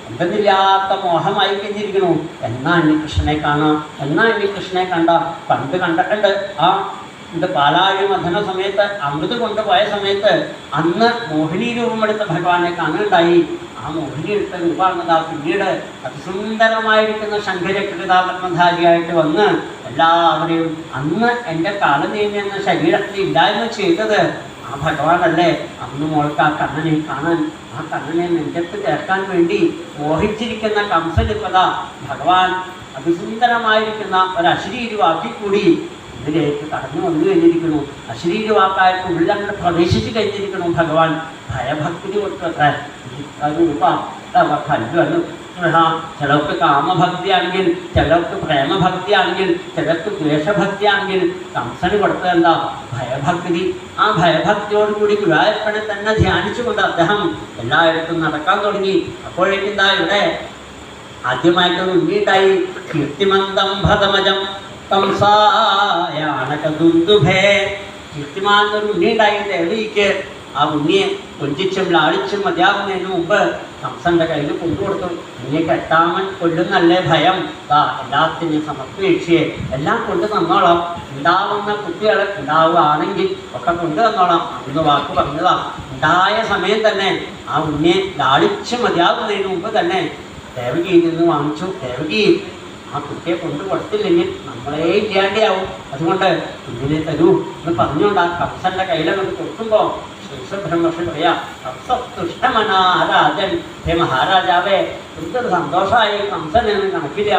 എന്തെന്നില്ലാത്ത മോഹമായി കഴിഞ്ഞിരിക്കണു. എന്നാ ഇനി കൃഷ്ണനെ കാണാം, എന്നാ ഇനി കൃഷ്ണനെ പണ്ട് കണ്ടിട്ടുണ്ട്. ആ പാലാഴി മഥന സമയത്ത് അമൃത് കൊണ്ടുപോയ സമയത്ത് അന്ന് മോഹിനി രൂപമെടുത്ത ഭഗവാനെ കാണുന്നുണ്ടായി. ആ മോഹിനി എടുത്ത രൂപമാണെന്നതാ പിന്നീട് അതിസുന്ദരമായിരിക്കുന്ന ശങ്കരകൃതാകർമ്മധാരിയായിട്ട് വന്ന് എല്ലാവരെയും അന്ന് എൻ്റെ കാലനേമി എന്ന ശരീരത്തിൽ ഇല്ലായ്മ ചെയ്തത് ആ ഭഗവാനല്ലേ. അന്ന് മോൾക്ക് ആ കണ്ണനെ കാണാൻ, ആ കണ്ണനെ നെഞ്ചത്ത് ചേർക്കാൻ വേണ്ടി മോഹിച്ചിരിക്കുന്ന കംസനിപ്പതാ ഭഗവാൻ അതിസുന്ദരമായിരിക്കുന്ന ഒരു അശരീരി വാക്കിക്കൂടി ഇതിലേക്ക് കടന്നു വന്നു കഴിഞ്ഞിരിക്കുന്നു. അശരീരി വാക്കായിട്ട് ഉള്ളങ്ങോട്ട് പ്രവേശിച്ച് കഴിഞ്ഞിരിക്കുന്നു ഭഗവാൻ. ഭയഭക്തി കൊടുത്തത്ര രൂപ കല്ലുവന്നു. ചിലർക്ക് കാമഭക്തിയാണെങ്കിൽ, ചിലർക്ക് പ്രേമഭക്തിയാണെങ്കിൽ, ചിലർക്ക് ദ്വേഷഭക്തിയാണെങ്കിൽ കംസന് കൊടുത്തത് എന്താ? ഭയഭക്തി. ആ ഭയഭക്തിയോടുകൂടി ഗുരുവായൂരപ്പനെ തന്നെ ധ്യാനിച്ചുകൊണ്ട് അദ്ദേഹം എല്ലായിടത്തും നടക്കാൻ തുടങ്ങി. അപ്പോഴേക്കെന്താ ഇവിടെ ആദ്യമായിട്ടൊരു ഉണ്ണിയുണ്ടായി. കീർത്തിമന്തം ഭതമജം കംസായാനകദുന്ദുഭേ. കീർത്തിമാനൊരു ഉണ്ണിയുണ്ടായി ദേവിക്ക്. ആ ഉണ്ണിയെ കൊഞ്ചിച്ചും ലാളിച്ചും മതിയാകുന്നതിന് മുമ്പ് കംസന്റെ കയ്യിൽ കൊണ്ടുകൊടുത്തു. ഇനി 8ാമൻ കൊല്ലുന്നല്ലേ ഭയം. എല്ലാത്തിനും സമർപ്പിച്ചേ എല്ലാം കൊണ്ടു തന്നോളാം. ഉണ്ടാവുന്ന കുട്ടികളെ ഉണ്ടാവുകയാണെങ്കിൽ ഒക്കെ കൊണ്ടു തന്നോളാം അന്ന് വാക്ക് പറഞ്ഞതാ. ഉണ്ടായ സമയം തന്നെ ആ ഉണ്ണിയെ ലാളിച്ച് മതിയാകുന്നതിന് മുമ്പ് തന്നെ ദേവകിയിൽ നിന്ന് വാങ്ങിച്ചു. ദേവകി ആ കുട്ടിയെ കൊണ്ടു കൊടുത്തില്ലെങ്കിൽ നമ്മളെ ഇല്ലാണ്ടാവും. അതുകൊണ്ട് കുഞ്ഞിനെ തരൂ എന്ന് പറഞ്ഞുകൊണ്ട് ആ കംസന്റെ കയ്യിലങ്ങോട്ട് കൊടുക്കുമ്പോൾ ശ്രീസുബ്രഹ്മണ്യൻ പറയാം, കംസതുഷ്ടമനാരാജൻ, ഹേ മഹാരാജാവേ, എന്തൊരു സന്തോഷമായി കംസൻ എന്ന് കണക്കില്ല.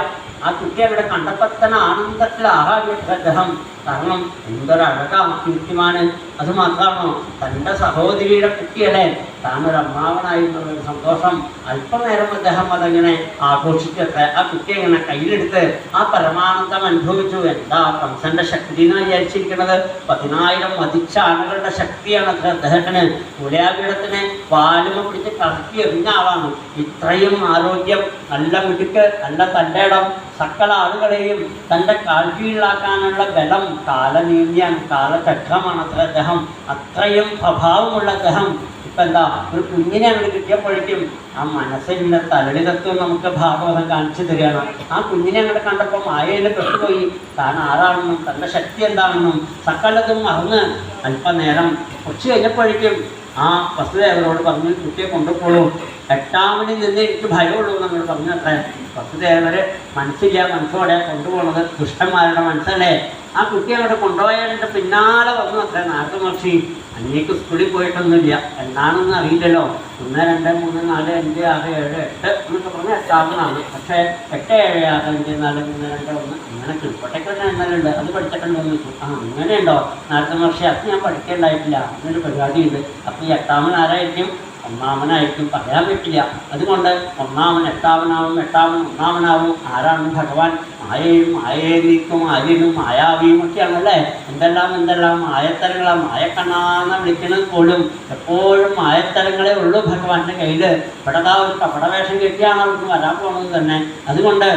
ആ കുട്ടി അവിടെ കണ്ടപ്പോൾ തന്നെ ആനന്ദത്തിൽ ആഹാരപ്പെട്ട അദ്ദേഹം. കാരണം എന്തൊരഴകാം കീർത്തിമാന്. അത് മാത്രമാണോ തൻ്റെ സഹോദരിയുടെ കുട്ടിയല്ലേ, താനൊരു അമ്മാവനായിരുന്നുള്ളൊരു സന്തോഷം അല്പനേരം അദ്ദേഹം അതങ്ങനെ ആഘോഷിച്ചത്ര. ആ കുട്ടിയെ ഇങ്ങനെ കയ്യിലെടുത്ത് ആ പരമാനന്ദം അനുഭവിച്ചു. എന്താ കംസന്റെ ശക്തി എന്ന് വിചാരിച്ചിരിക്കുന്നത്? 10,000 മതിച്ച ആനകളുടെ ശക്തിയാണ് അത്ര അദ്ദേഹത്തിന്. മൂലയാപീഠത്തിന് വാലുമ പിടിച്ച് കറക്കി എറിഞ്ഞ ആളാണ്. ഇത്രയും ആരോഗ്യം, നല്ല മിടുക്ക്, നല്ല തൻ്റെ ഇടം, സകല ആളുകളെയും തൻ്റെ കാൽക്കീഴിലാക്കാനുള്ള ബലം കാലനീതിയാണ്, കാലചക്രമാണ് അത്ര അദ്ദേഹം. അത്രയും പ്രഭാവമുള്ള അദ്ദേഹം ഇപ്പം എന്താ ഒരു കുഞ്ഞിനെ അങ്ങോട്ട് കിട്ടിയപ്പോഴേക്കും ആ മനസ്സിൻ്റെ തലളിതത്വം നമുക്ക് ഭാഗവതം കാണിച്ചു തരികയാണ്. ആ കുഞ്ഞിനെ അങ്ങോട്ട് കണ്ടപ്പോൾ മായയിൽ പെട്ടുപോയി. താൻ ആരാണെന്നും തൻ്റെ ശക്തി എന്താണെന്നും സകലതും മറന്ന് അല്പനേരം കുറച്ച് കഴിഞ്ഞപ്പോഴേക്കും ആ വസുദേവരോട് പറഞ്ഞ് കുട്ടിയെ കൊണ്ടുപോളൂ, 8ാമനിൽ നിന്ന് എനിക്ക് ഭയമുള്ളൂ നമ്മൾ പറഞ്ഞത്ര വസുദേവര് മനസ്സില്ല മനസ്സോടെ കൊണ്ടുപോകുന്നത് ദുഷ്ടന്മാരുടെ മനസ്സല്ലേ. ആ കുട്ടി അങ്ങോട്ട് കൊണ്ടുപോയതിൻ്റെ പിന്നാലെ വന്നു അത്ര നാരദ മഹർഷി. അങ്ങേക്ക് സ്കൂളിൽ പോയിട്ടൊന്നുമില്ല, എന്താണെന്ന് അറിയില്ലല്ലോ. 1 2 3 4 5 6 7 8 എന്നൊക്കെ പറഞ്ഞാൽ 8ാമനാണ്. പക്ഷേ 8 7 6 5 4 3 2 1 അങ്ങനെ കിളിപ്പട്ടൊക്കെ എണ്ണലുണ്ട്. അത് പഠിച്ചിട്ടുണ്ടോന്ന് ചോദിച്ചു. അങ്ങനെയുണ്ടോ നാരദ മഹർഷി? അത് ഞാൻ പഠിക്കേണ്ടായിട്ടില്ല, അങ്ങനൊരു പരിപാടിയുണ്ട്. അപ്പോൾ ഈ 8ാമൻ ആരായിരിക്കും? 1ാമനായിരിക്കും. പറയാൻ പറ്റില്ല. അതുകൊണ്ട് 1ാമൻ 8ാമനാവും, 8ാമൻ 1ാമനാവും. ആരാണ് ഭഗവാൻ? മായയും മായയെ നീക്കും മായനും മായാവിയും ഒക്കെയാണല്ലേ. എന്തെല്ലാം മായത്തരങ്ങളാണ്. മായക്കണ്ണാന്ന് വിളിക്കുന്നത് പോലും എപ്പോഴും മായത്തരങ്ങളെ ഉള്ളൂ ഭഗവാന്റെ കയ്യിൽ. ഇവിടെ ഒരു കപടവേഷം കെട്ടിയാണ് അവർക്ക് വരാൻ പോകുന്നത് തന്നെ. അതുകൊണ്ട്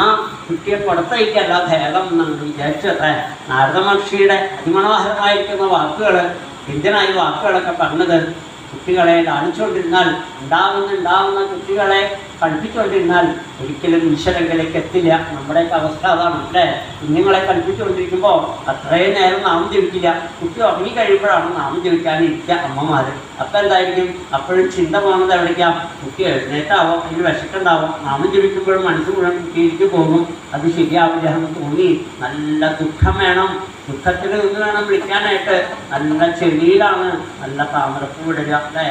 ആ കുട്ടിയെ പുറത്തേക്കല്ല ഭേദം എന്നാണ് വിചാരിച്ചത്രേ. നാരദ മഹർഷിയുടെ അതിമനോഹരമായിരിക്കുന്ന വാക്കുകൾ, എന്തിനായി വാക്കുകളൊക്കെ പറഞ്ഞത്? കുട്ടികളെ ലാളിച്ചുകൊണ്ടിരുന്നാൽ, ഉണ്ടാവുന്ന കുട്ടികളെ പഠിപ്പിച്ചുകൊണ്ടിരുന്നാൽ ഒരിക്കലും ഈശ്വരങ്കിലേക്ക് എത്തില്ല. നമ്മുടെയൊക്കെ അവസ്ഥ അതാണ് അല്ലേ. കുഞ്ഞുങ്ങളെ പഠിപ്പിച്ചുകൊണ്ടിരിക്കുമ്പോൾ അത്രയും നേരം നാമം ജപിക്കില്ല. കുട്ടി ഉറങ്ങിക്കഴിയുമ്പോഴാണ് നാമം ജപിക്കാനിരിക്കുക അമ്മമാർ. അപ്പം എന്തായിരിക്കും? അപ്പോഴും ചിന്ത പോകുന്നത് എവിടേക്കാം? കുട്ടി എഴുന്നേറ്റാവും, അതിന് വിശക്കുണ്ടാവും. നാമം ജപിക്കുമ്പോഴും മനസ്സ് മുഴുവൻ കുട്ടിയിലേക്ക് പോകും. അത് ശരിയാവില്ല എന്ന് തോന്നി നല്ല ദുഃഖം വേണം. ദുഃഖത്തിൽ നിന്ന് വേണം വിളിക്കാനായിട്ട്. നല്ല ചെടിയിലാണ് നല്ല താമരപ്പൂ വിടുക അല്ലേ.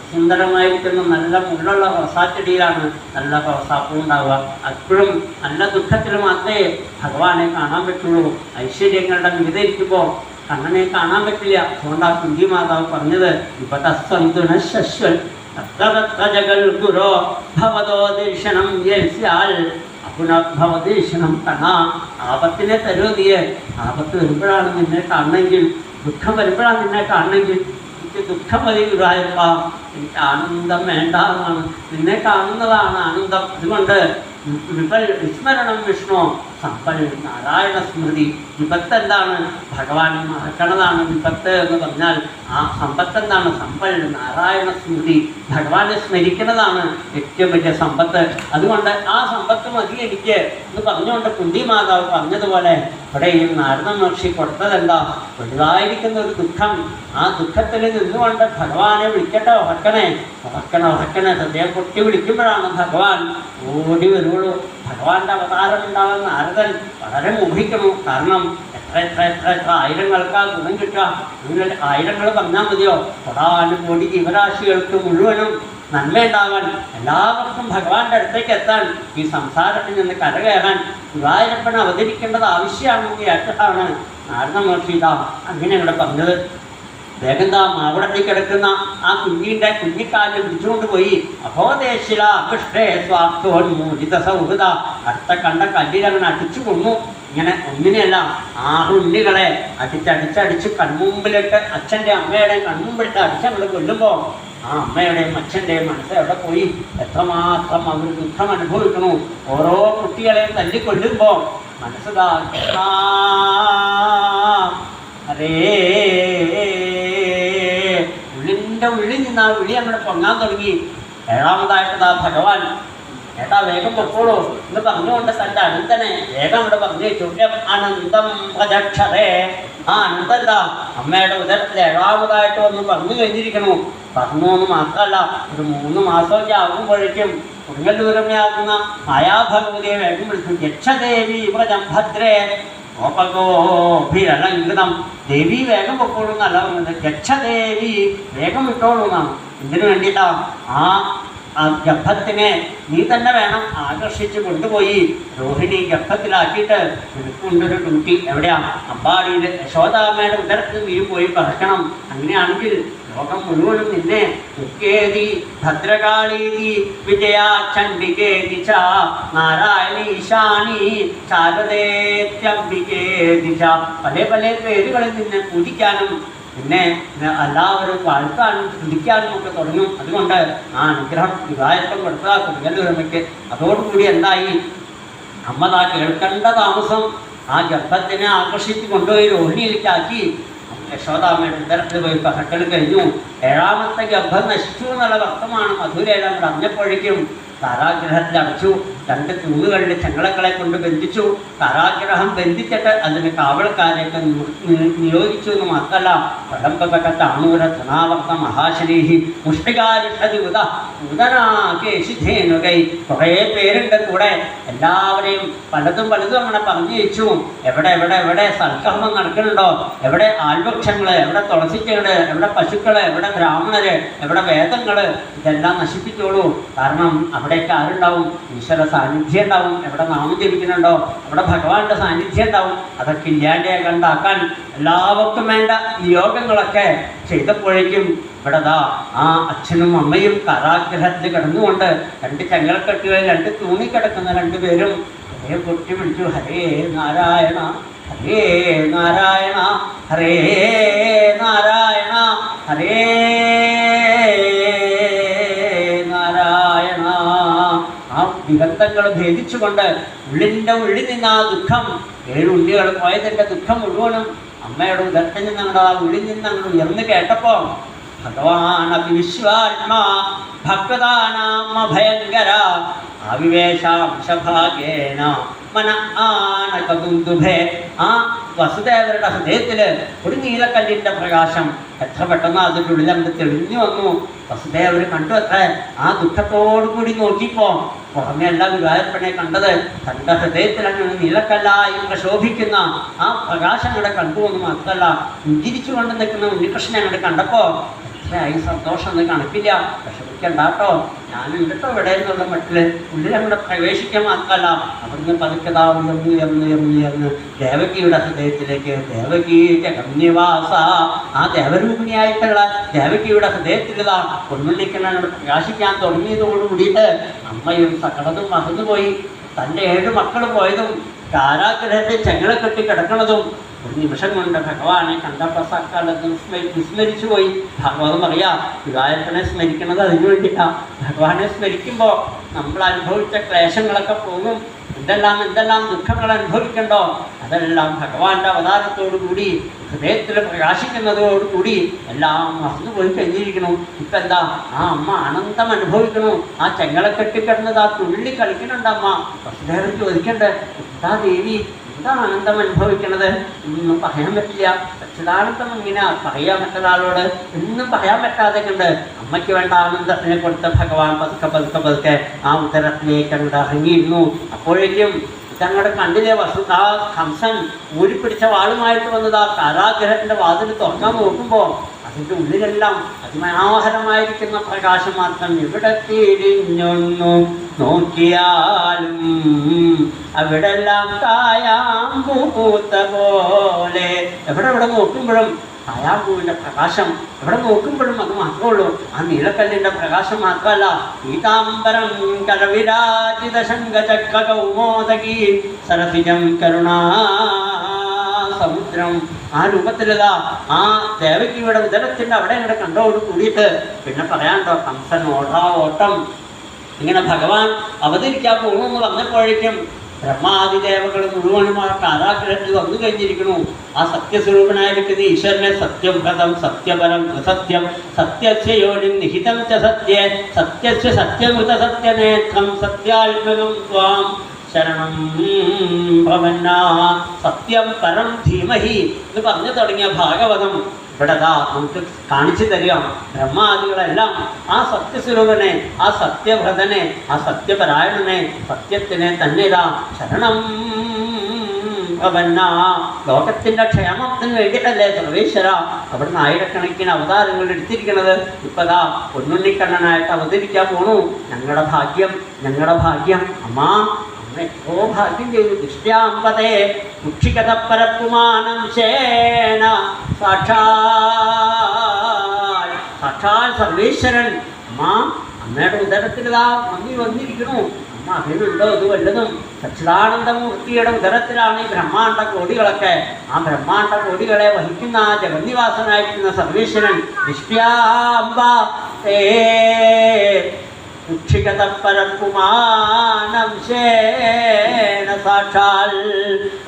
സുന്ദരമായിരിക്കുന്ന നല്ല മുള്ളുള്ള റോസാച്ചെടിയിലാണ് നല്ല റോസാപ്പൂ ഉണ്ടാവുക. അപ്പോഴും നല്ല ദുഃഖത്തിൽ മാത്രമേ ഭഗവാനെ കാണാൻ പറ്റുള്ളൂ. ഐശ്വര്യങ്ങളുടെ മികതിരിക്കുമ്പോൾ കണ്ണനെ കാണാൻ പറ്റില്ല. അതുകൊണ്ട് ആ കുന്തി മാതാവ് പറഞ്ഞത് ഇപ്പത്തസ്വന്തുണശ്വൻ തത്രതത്രജകൾ ഗുരോ ഭവതോ ദർശനം യസ്യാൽ അപുനഭവദീക്ഷണം കണ. ആപത്തിനെ തരൂ നീയെ. ആപത്ത് വരുമ്പോഴാണ് നിന്നെ കാണണമെങ്കിൽ, ദുഃഖം വരുമ്പോഴാണ് നിന്നെ കാണണമെങ്കിൽ എനിക്ക് ദുഃഖം മതി ഗുരുവായൂരപ്പ, എനിക്ക് ആനന്ദം വേണ്ട എന്നാണ്. നിന്നെ കാണുന്നതാണ് ആനന്ദം. അതുകൊണ്ട് വിസ്മരണം വിഷ്ണു സമ്പൽ നാരായണ സ്മൃതി. വിപത്ത് എന്താണ്? ഭഗവാനെ മറക്കണതാണ് വിപത്ത് എന്ന് പറഞ്ഞാൽ. ആ സമ്പത്ത് എന്താണ്? സമ്പൽ നാരായണ സ്മൃതി. ഭഗവാനെ സ്മരിക്കുന്നതാണ് ഏറ്റവും വലിയ സമ്പത്ത്. അതുകൊണ്ട് ആ സമ്പത്ത് മതി എനിക്ക് എന്ന് പറഞ്ഞുകൊണ്ട് കുന്തി മാതാവ് പറഞ്ഞതുപോലെ ഇവിടെ ഈ നാരദ മഹർഷി കൊടുത്തതെന്താ? വലുതായിരിക്കുന്ന ഒരു ദുഃഖം. ആ ദുഃഖത്തിൽ നിന്നുകൊണ്ട് ഭഗവാനെ വിളിക്കട്ടെ, ഉറക്കണേ ഹൃദയം പൊട്ടി വിളിക്കുമ്പോഴാണ് ഭഗവാൻ ഓടി വരുള്ളൂ. ഭഗവാന്റെ അവതാരം ഉണ്ടാകുന്ന നാരദൻ വളരെ മോഹിക്കണം. കാരണം എത്ര ആയിരങ്ങൾക്ക് ആ ഗുണം കിട്ടുക. നിങ്ങൾ ആയിരങ്ങൾ പറഞ്ഞാൽ മതിയോ? കോടാനുകോടി ജീവരാശികൾക്ക് മുഴുവനും നന്മയുണ്ടാകാൻ, എല്ലാവർക്കും ഭഗവാന്റെ അടുത്തേക്ക് എത്താൻ, ഈ സംസാരത്തിൽ നിന്ന് കരകയറാൻ ഗുരുവായൂരപ്പൻ അവതരിക്കേണ്ടത് ആവശ്യമാണെന്ന് കേട്ടിട്ടാണ് നാരദ മഹർഷി അങ്ങനെ ഇവിടെ പറഞ്ഞത്. വേഗം മാവിടത്തേക്ക് കിടക്കുന്ന ആ കുഞ്ഞിക്കാലിൽ പിടിച്ചുകൊണ്ട് പോയി. അഭോദേശില അകൃഷ്ടേ സ്വാർത്ഥോന്മൂജിത സൗഹൃദ. അടുത്ത കണ്ട കല്ലിലങ്ങനെ അടിച്ചു കൊന്നു. ഇങ്ങനെ ഒന്നിനെയല്ല 6 ഉണ്ണികളെ അടിച്ചടിച്ചടിച്ച് കൺമുമ്പിലിട്ട്, അച്ഛൻ്റെ അമ്മയുടെയും കൺമുമ്പിലിട്ട് അടിച്ചങ്ങോട്ട് കൊല്ലുമ്പോൾ ആ അമ്മയുടെയും അച്ഛൻ്റെയും മനസ്സ് എവിടെ പോയി? എത്രമാത്രം അവർ ദുഃഖം അനുഭവിക്കണു. ഓരോ കുട്ടികളെയും തല്ലിക്കൊല്ലുമ്പോൾ മനസ്സുതാ അതേ ഉള്ളിൽ നിന്ന് ആ വിളി അങ്ങനെ പൊങ്ങാൻ തുടങ്ങി. 7ാമതായിട്ടതാ ഭഗവാൻ ഏട്ടാ വേഗം പൊക്കോളൂ എന്ന് പറഞ്ഞുകൊണ്ട് തൻ്റെ അനന്തനെ വേഗം അവിടെ പറഞ്ഞു ചുണ്യം അനന്തം പ്രജക്ഷതേ. ആ അനന്തം എന്താ? അമ്മയുടെ ഉദരത്തിൽ 7ാമതായിട്ട് ഒന്ന് പറഞ്ഞു കഴിഞ്ഞിരിക്കണു. പറഞ്ഞു എന്ന് മാത്രമല്ല, ഒരു 3 മാസമൊക്കെ ആകുമ്പോഴേക്കും കുടുങ്ങല്ലൂരമ്മയാകുന്ന മായാഭഗവതിയെ വേഗം വിളിച്ചു. യക്ഷദേവി വ്രജം ഭദ്രേ ഓപഗോഭിരലംഘിതം. ദേവി വേഗം പൊക്കോളൂ എന്നല്ല പറഞ്ഞത്, യക്ഷദേവി വേഗം വിട്ടോളൂ എന്നാണ്. ഇതിനു വേണ്ടിയിട്ടാ ആ ഗർഭത്തിനെ നീ തന്നെ വേണം ആകർഷിച്ച് കൊണ്ടുപോയി രോഹിണി ഗർഭത്തിലാക്കിയിട്ട് നിനക്കൊണ്ടൊരു ഡ്യൂട്ടി. എവിടെയാ? അമ്പാടിയിൽ യശോദാമ്മയുടെ ഉദരത്തിൽ നീ പോയി പറക്കണം. അങ്ങനെയാണെങ്കിൽ ലോകം മുഴുവനും നിന്നെ മുഖ്യേതി ഭദ്രകാളീതി വിജയാ ചണ്ഡികേതി ച നാരായണീശാനി ശാരദേത്യംബികേതി ച. പല പേരുകളിൽ നിന്നെ പൂജിക്കാനും പിന്നെ എല്ലാവരും വാഴ്ത്താനും സ്തുതിക്കാനും ഒക്കെ തുടങ്ങും. അതുകൊണ്ട് ആ അനുഗ്രഹം ഗുരുവായൂരപ്പൻ കൊടുത്തതാ കുടുങ്ങല്ലൂരമ്മയ്ക്ക്. അതോടുകൂടി എന്തായി? അമ്മതാ കേൾക്കേണ്ട താമസം ആ ഗർഭത്തിനെ ആകർഷിച്ച് കൊണ്ടുപോയി രോഹിണിയിലേക്കാക്കി യശോദാമ്മയുടെ ഉദരത്തിൽ പോയി പകട്ടൽ കഴിഞ്ഞു. 7ാമത്തെ ഗർഭം നശിച്ചു എന്നുള്ള വർത്തമാണ് മധുരയിലും അറിഞ്ഞപ്പോഴേക്കും കാരാഗ്രഹത്തിൽ അടച്ചു. 2 തൂണുകളിൽ ചങ്ങളക്കളെ കൊണ്ട് ബന്ധിച്ചു. കാരാഗ്രഹം ബന്ധിച്ചിട്ട് അതിന് കാവൽക്കാരെയൊക്കെ നിയോഗിച്ചു എന്ന് മാത്രമല്ല, പ്രളംബകത്താണൂര ധനാവർത്ത മഹാശരീഹി മുഷ്ടികാരിഷൂത ഉദനാകേശിധേനുകൈ കുറേ പേരുണ്ട് കൂടെ. എല്ലാവരെയും പലതും അങ്ങനെ പറഞ്ഞു വെച്ചു. എവിടെ സൽക്കർമ്മം നടക്കുന്നുണ്ടോ, എവിടെ ആൽവൃക്ഷങ്ങള്, എവിടെ തുളസിച്ചകള്, എവിടെ പശുക്കള്, എവിടെ ബ്രാഹ്മണര്, എവിടെ വേദങ്ങള്, ഇതെല്ലാം നശിപ്പിച്ചോളൂ. കാരണം അവിടെയൊക്കെ ആരുണ്ടാവും? ഈശ്വര സാന്നിധ്യം ഉണ്ടാവും. എവിടെ നാമം ജപിക്കുന്നുണ്ടോ അവിടെ ഭഗവാന്റെ സാന്നിധ്യം ഉണ്ടാവും. അതൊക്കെ ഇല്ലാതെ കണ്ടാക്കാൻ എല്ലാവർക്കും വേണ്ട നിയോഗങ്ങളൊക്കെ ചെയ്തപ്പോഴേക്കും ഇവിടെ ആ അച്ഛനും അമ്മയും കാരാഗ്രഹത്തിൽ കിടന്നുകൊണ്ട് 2 ചങ്ങലക്കെട്ടുകളിൽ 2 തൂണി കിടക്കുന്ന 2 പേരും ഹരേ പൊട്ടി വിളിച്ചു. ഹരേ നാരായണ ഹരേ നാരായണ ഹരേ നാരായണ ഹരേ നാരായണ. ആ ദിഗന്ധങ്ങൾ ഭേദിച്ചുകൊണ്ട് ഉള്ളിൽ നിന്ന് ആ ദുഃഖം, 7 ഉണ്ണികൾ പോയതിൻ്റെ ദുഃഖം മുഴുവനും അമ്മയുടെ ഉദരത്തിൽ നിന്നങ്ങോട്ട് ആ ഉള്ളിൽ നിന്നങ്ങോട്ട് ഉയർന്ന് കേട്ടപ്പോൾ ഭഗവാനപി വിശ്വാത്മാ ഭക്തദാനാമ ഭയങ്കര ആവിവേശാംശഭാഗേന മന ആനകദുന്ദുഭേ. ആ വസുദേവരുടെ ഹൃദയത്തില് ഒരു നീലക്കല്ലിന്റെ പ്രകാശം എത്ര പെട്ടെന്ന് അതിൻ്റെ ഉള്ളിലങ്ങ് തെളിഞ്ഞു വന്നു. വസുദേവർ കണ്ടു അത്ര. ആ ദുഃഖത്തോടു കൂടി നോക്കിയപ്പോ പുറമെ എല്ലാ ഗുരുവായൂരപ്പനെ കണ്ടത് തൻ്റെ ഹൃദയത്തിലങ്ങനെ നീലക്കല്ലായി പ്രശോഭിക്കുന്ന ആ പ്രകാശം അങ്ങോട്ട് കണ്ടുവെന്ന് മാത്രമല്ല, പുഞ്ചിരിച്ചുകൊണ്ട് നിൽക്കുന്ന ഉണ്ണികൃഷ്ണനെ അങ്ങോട്ട് കണ്ടപ്പോ ഈ സന്തോഷം ഒന്നും കണക്കില്ല. വിഷമിക്കണ്ടാട്ടോ, ഞാനുണ്ട് കേട്ടോ ഇവിടെ എന്നുള്ള മട്ടില് ഉള്ളിലങ്ങോട്ട് പ്രവേശിക്കാൻ മാത്രമല്ല, അവിടുന്ന് പതുക്കതാ ഉയർന്ന് ദേവകിയുടെ ഹൃദയത്തിലേക്ക്. ദേവകി ജഗന്നിവാസ, ആ ദേവരൂപിണിയായിട്ടുള്ള ദേവകിയുടെ ഹൃദയത്തിലിതാ പൊന്നുണ്ണിക്കണ്ണോട് പ്രകാശിക്കാൻ തുടങ്ങിയതോടു കൂടിയിട്ട് അമ്മയും സകലതും മറന്നുപോയി. തൻ്റെ 7 മക്കൾ പോയതും കാരാഗ്രഹത്തിൽ ചങ്ങളെ കെട്ടി കിടക്കുന്നതും ഒരു നിമിഷം കൊണ്ട് ഭഗവാനെ കണ്ടപ്പോൾ സക്കാലത്ത് വിസ്മരിച്ചു പോയി. ഭാഗവതം പറയാം, ഗുരുവായൂരപ്പനെ സ്മരിക്കുന്നത് അതിനു വേണ്ടിയിട്ടാണ്. ഭഗവാനെ സ്മരിക്കുമ്പോൾ നമ്മൾ അനുഭവിച്ച ക്ലേശങ്ങളൊക്കെ പോകും. എന്തെല്ലാം ദുഃഖങ്ങൾ അനുഭവിക്കണ്ടോ അതെല്ലാം ഭഗവാന്റെ അവതാരത്തോടു കൂടി ഹൃദയത്തിൽ പ്രകാശിക്കുന്നതോടുകൂടി എല്ലാം മറന്നുപോയി കഴിഞ്ഞിരിക്കണം. ഇപ്പം എന്താ, ആ അമ്മ ആനന്ദം അനുഭവിക്കണു. ആ ചെങ്ങളെ കെട്ടിക്കിടന്നത് ആ തുള്ളി കളിക്കണുണ്ട് അമ്മ. വസുദേവൻ ചോദിക്കണ്ടേ, എന്താ ദേവി എന്താ ആനന്ദം അനുഭവിക്കണത്? ഒന്നും പറയാൻ പറ്റില്ല. സച്ചിദാനന്ദം ഇങ്ങനെ പറയാൻ മറ്റൊരാളോട് ഒന്നും പറയാൻ പറ്റാതെ കണ്ട് അമ്മയ്ക്ക് വേണ്ട ആനന്ദത്തിനെ കൊടുത്ത ഭഗവാൻ പതുക്കെ ആ ഉദരത്തിലേക്ക് അങ്ങോട്ട് ഇറങ്ങിയിരുന്നു. അപ്പോഴേക്കും ഇതങ്ങോട്ട് കണ്ടില്ലേ, ആ ഹംസൻ ഊരിപ്പിടിച്ച വാളുമായിട്ട് വന്നത് ആ കാരാഗ്രഹത്തിൻ്റെ വാതിൽ തുറക്കാൻ നോക്കുമ്പോൾ അതിൻ്റെ ഉള്ളിലെല്ലാം അതിമനോഹരമായിരിക്കുന്ന പ്രകാശം മാത്രം. ഇവിടെ തിരിഞ്ഞൊന്നു നോക്കിയാലും അവിടെല്ലാം കായാമ്പൂത്ത പോലെ. എവിടെ നോക്കുമ്പോഴും കായാമ്പൂവിൻ്റെ പ്രകാശം, എവിടെ നോക്കുമ്പോഴും അത് മാത്രമേ ഉള്ളൂ. ആ നീലക്കല്ലിൻ്റെ പ്രകാശം മാത്രമല്ല, പീതാംബരം കരവിരാജിത ശംഖചക്ര കൗമോദകീ സരസിജം കരുണാ സമുദ്രം. ആ രൂപത്തിലുള്ള ആ ദേവകിയുടെ ഉദരത്തിൻ്റെ അവിടെ ഇങ്ങനെ കണ്ടോട് കൂടിയിട്ട് പിന്നെ പറയാണ്ടോ, കംസൻ ഓട്ടം. ഇങ്ങനെ ഭഗവാൻ അവതരിക്കാൻ പോകുമെന്ന് വന്നപ്പോഴേക്കും ബ്രഹ്മാദിദേവകൾ മുഴുവനും ആ കാരാഗ്രഹത്തിൽ വന്നു കഴിഞ്ഞിരിക്കുന്നു. ആ സത്യസ്വരൂപനായിരിക്കുന്ന ഈശ്വരനെ സത്യവ്രതം സത്യപരം അസത്യം സത്യസ്യ യോനിം നിഹിതം ച സത്യ സത്യസ്യ സത്യമൃത സത്യനേത്രം സത്യാത്മകം ത്വാം ശരണം ഭവന്ന സത്യം പരം ധീമഹി എന്ന് പറഞ്ഞു തുടങ്ങിയ ഭാഗവതം ഇവിടെ നമുക്ക് കാണിച്ചു തരിക. ബ്രഹ്മാദികളെല്ലാം ആ സത്യസ്വരൂപനെ, ആ സത്യവ്രതനെ, ആ സത്യപരായണനെ, സത്യത്തിനെ തന്നെ ശരണം ഭവന്ന. ലോകത്തിൻ്റെ ക്ഷേമത്തിന് വേണ്ടിയിട്ടല്ലേ സർവേശ്വര അവിടുന്ന് ആയിരക്കണക്കിന് അവതാരങ്ങൾ എടുത്തിരിക്കുന്നത്. ഇപ്പതാ പൊന്നുണ്ണിക്കണ്ണനായിട്ട് അവതരിക്കാൻ പോണു. ഞങ്ങളുടെ ഭാഗ്യം അമ്മാ, എത്രയോ ഭാഗ്യം ചെയ്തു. ദൃഷ്ട്യാമ്പതേ മുക്ഷികതപ്പരപ്പുമാനം ശേന സാക്ഷാൽ സർവേശ്വരൻ അമ്മ അമ്മയുടെ ഉദരത്തിലിതാ വന്നിരിക്കണു. അമ്മ അതിനുണ്ടോ ഇത് വല്ലതും? സച്ചിദാനന്ദമൂർത്തിയുടെ ഉദരത്തിലാണ് ഈ ബ്രഹ്മാണ്ട കോടികളൊക്കെ. ആ ബ്രഹ്മാണ്ട കോടികളെ വഹിക്കുന്ന ആ ജഗന്നിവാസനായിരിക്കുന്ന സർവേശ്വരൻ ദൃഷ്ട്യാമ്പ ഉക്ഷികതപ്പരപ്പുമാനം ശേന സാക്ഷാൽ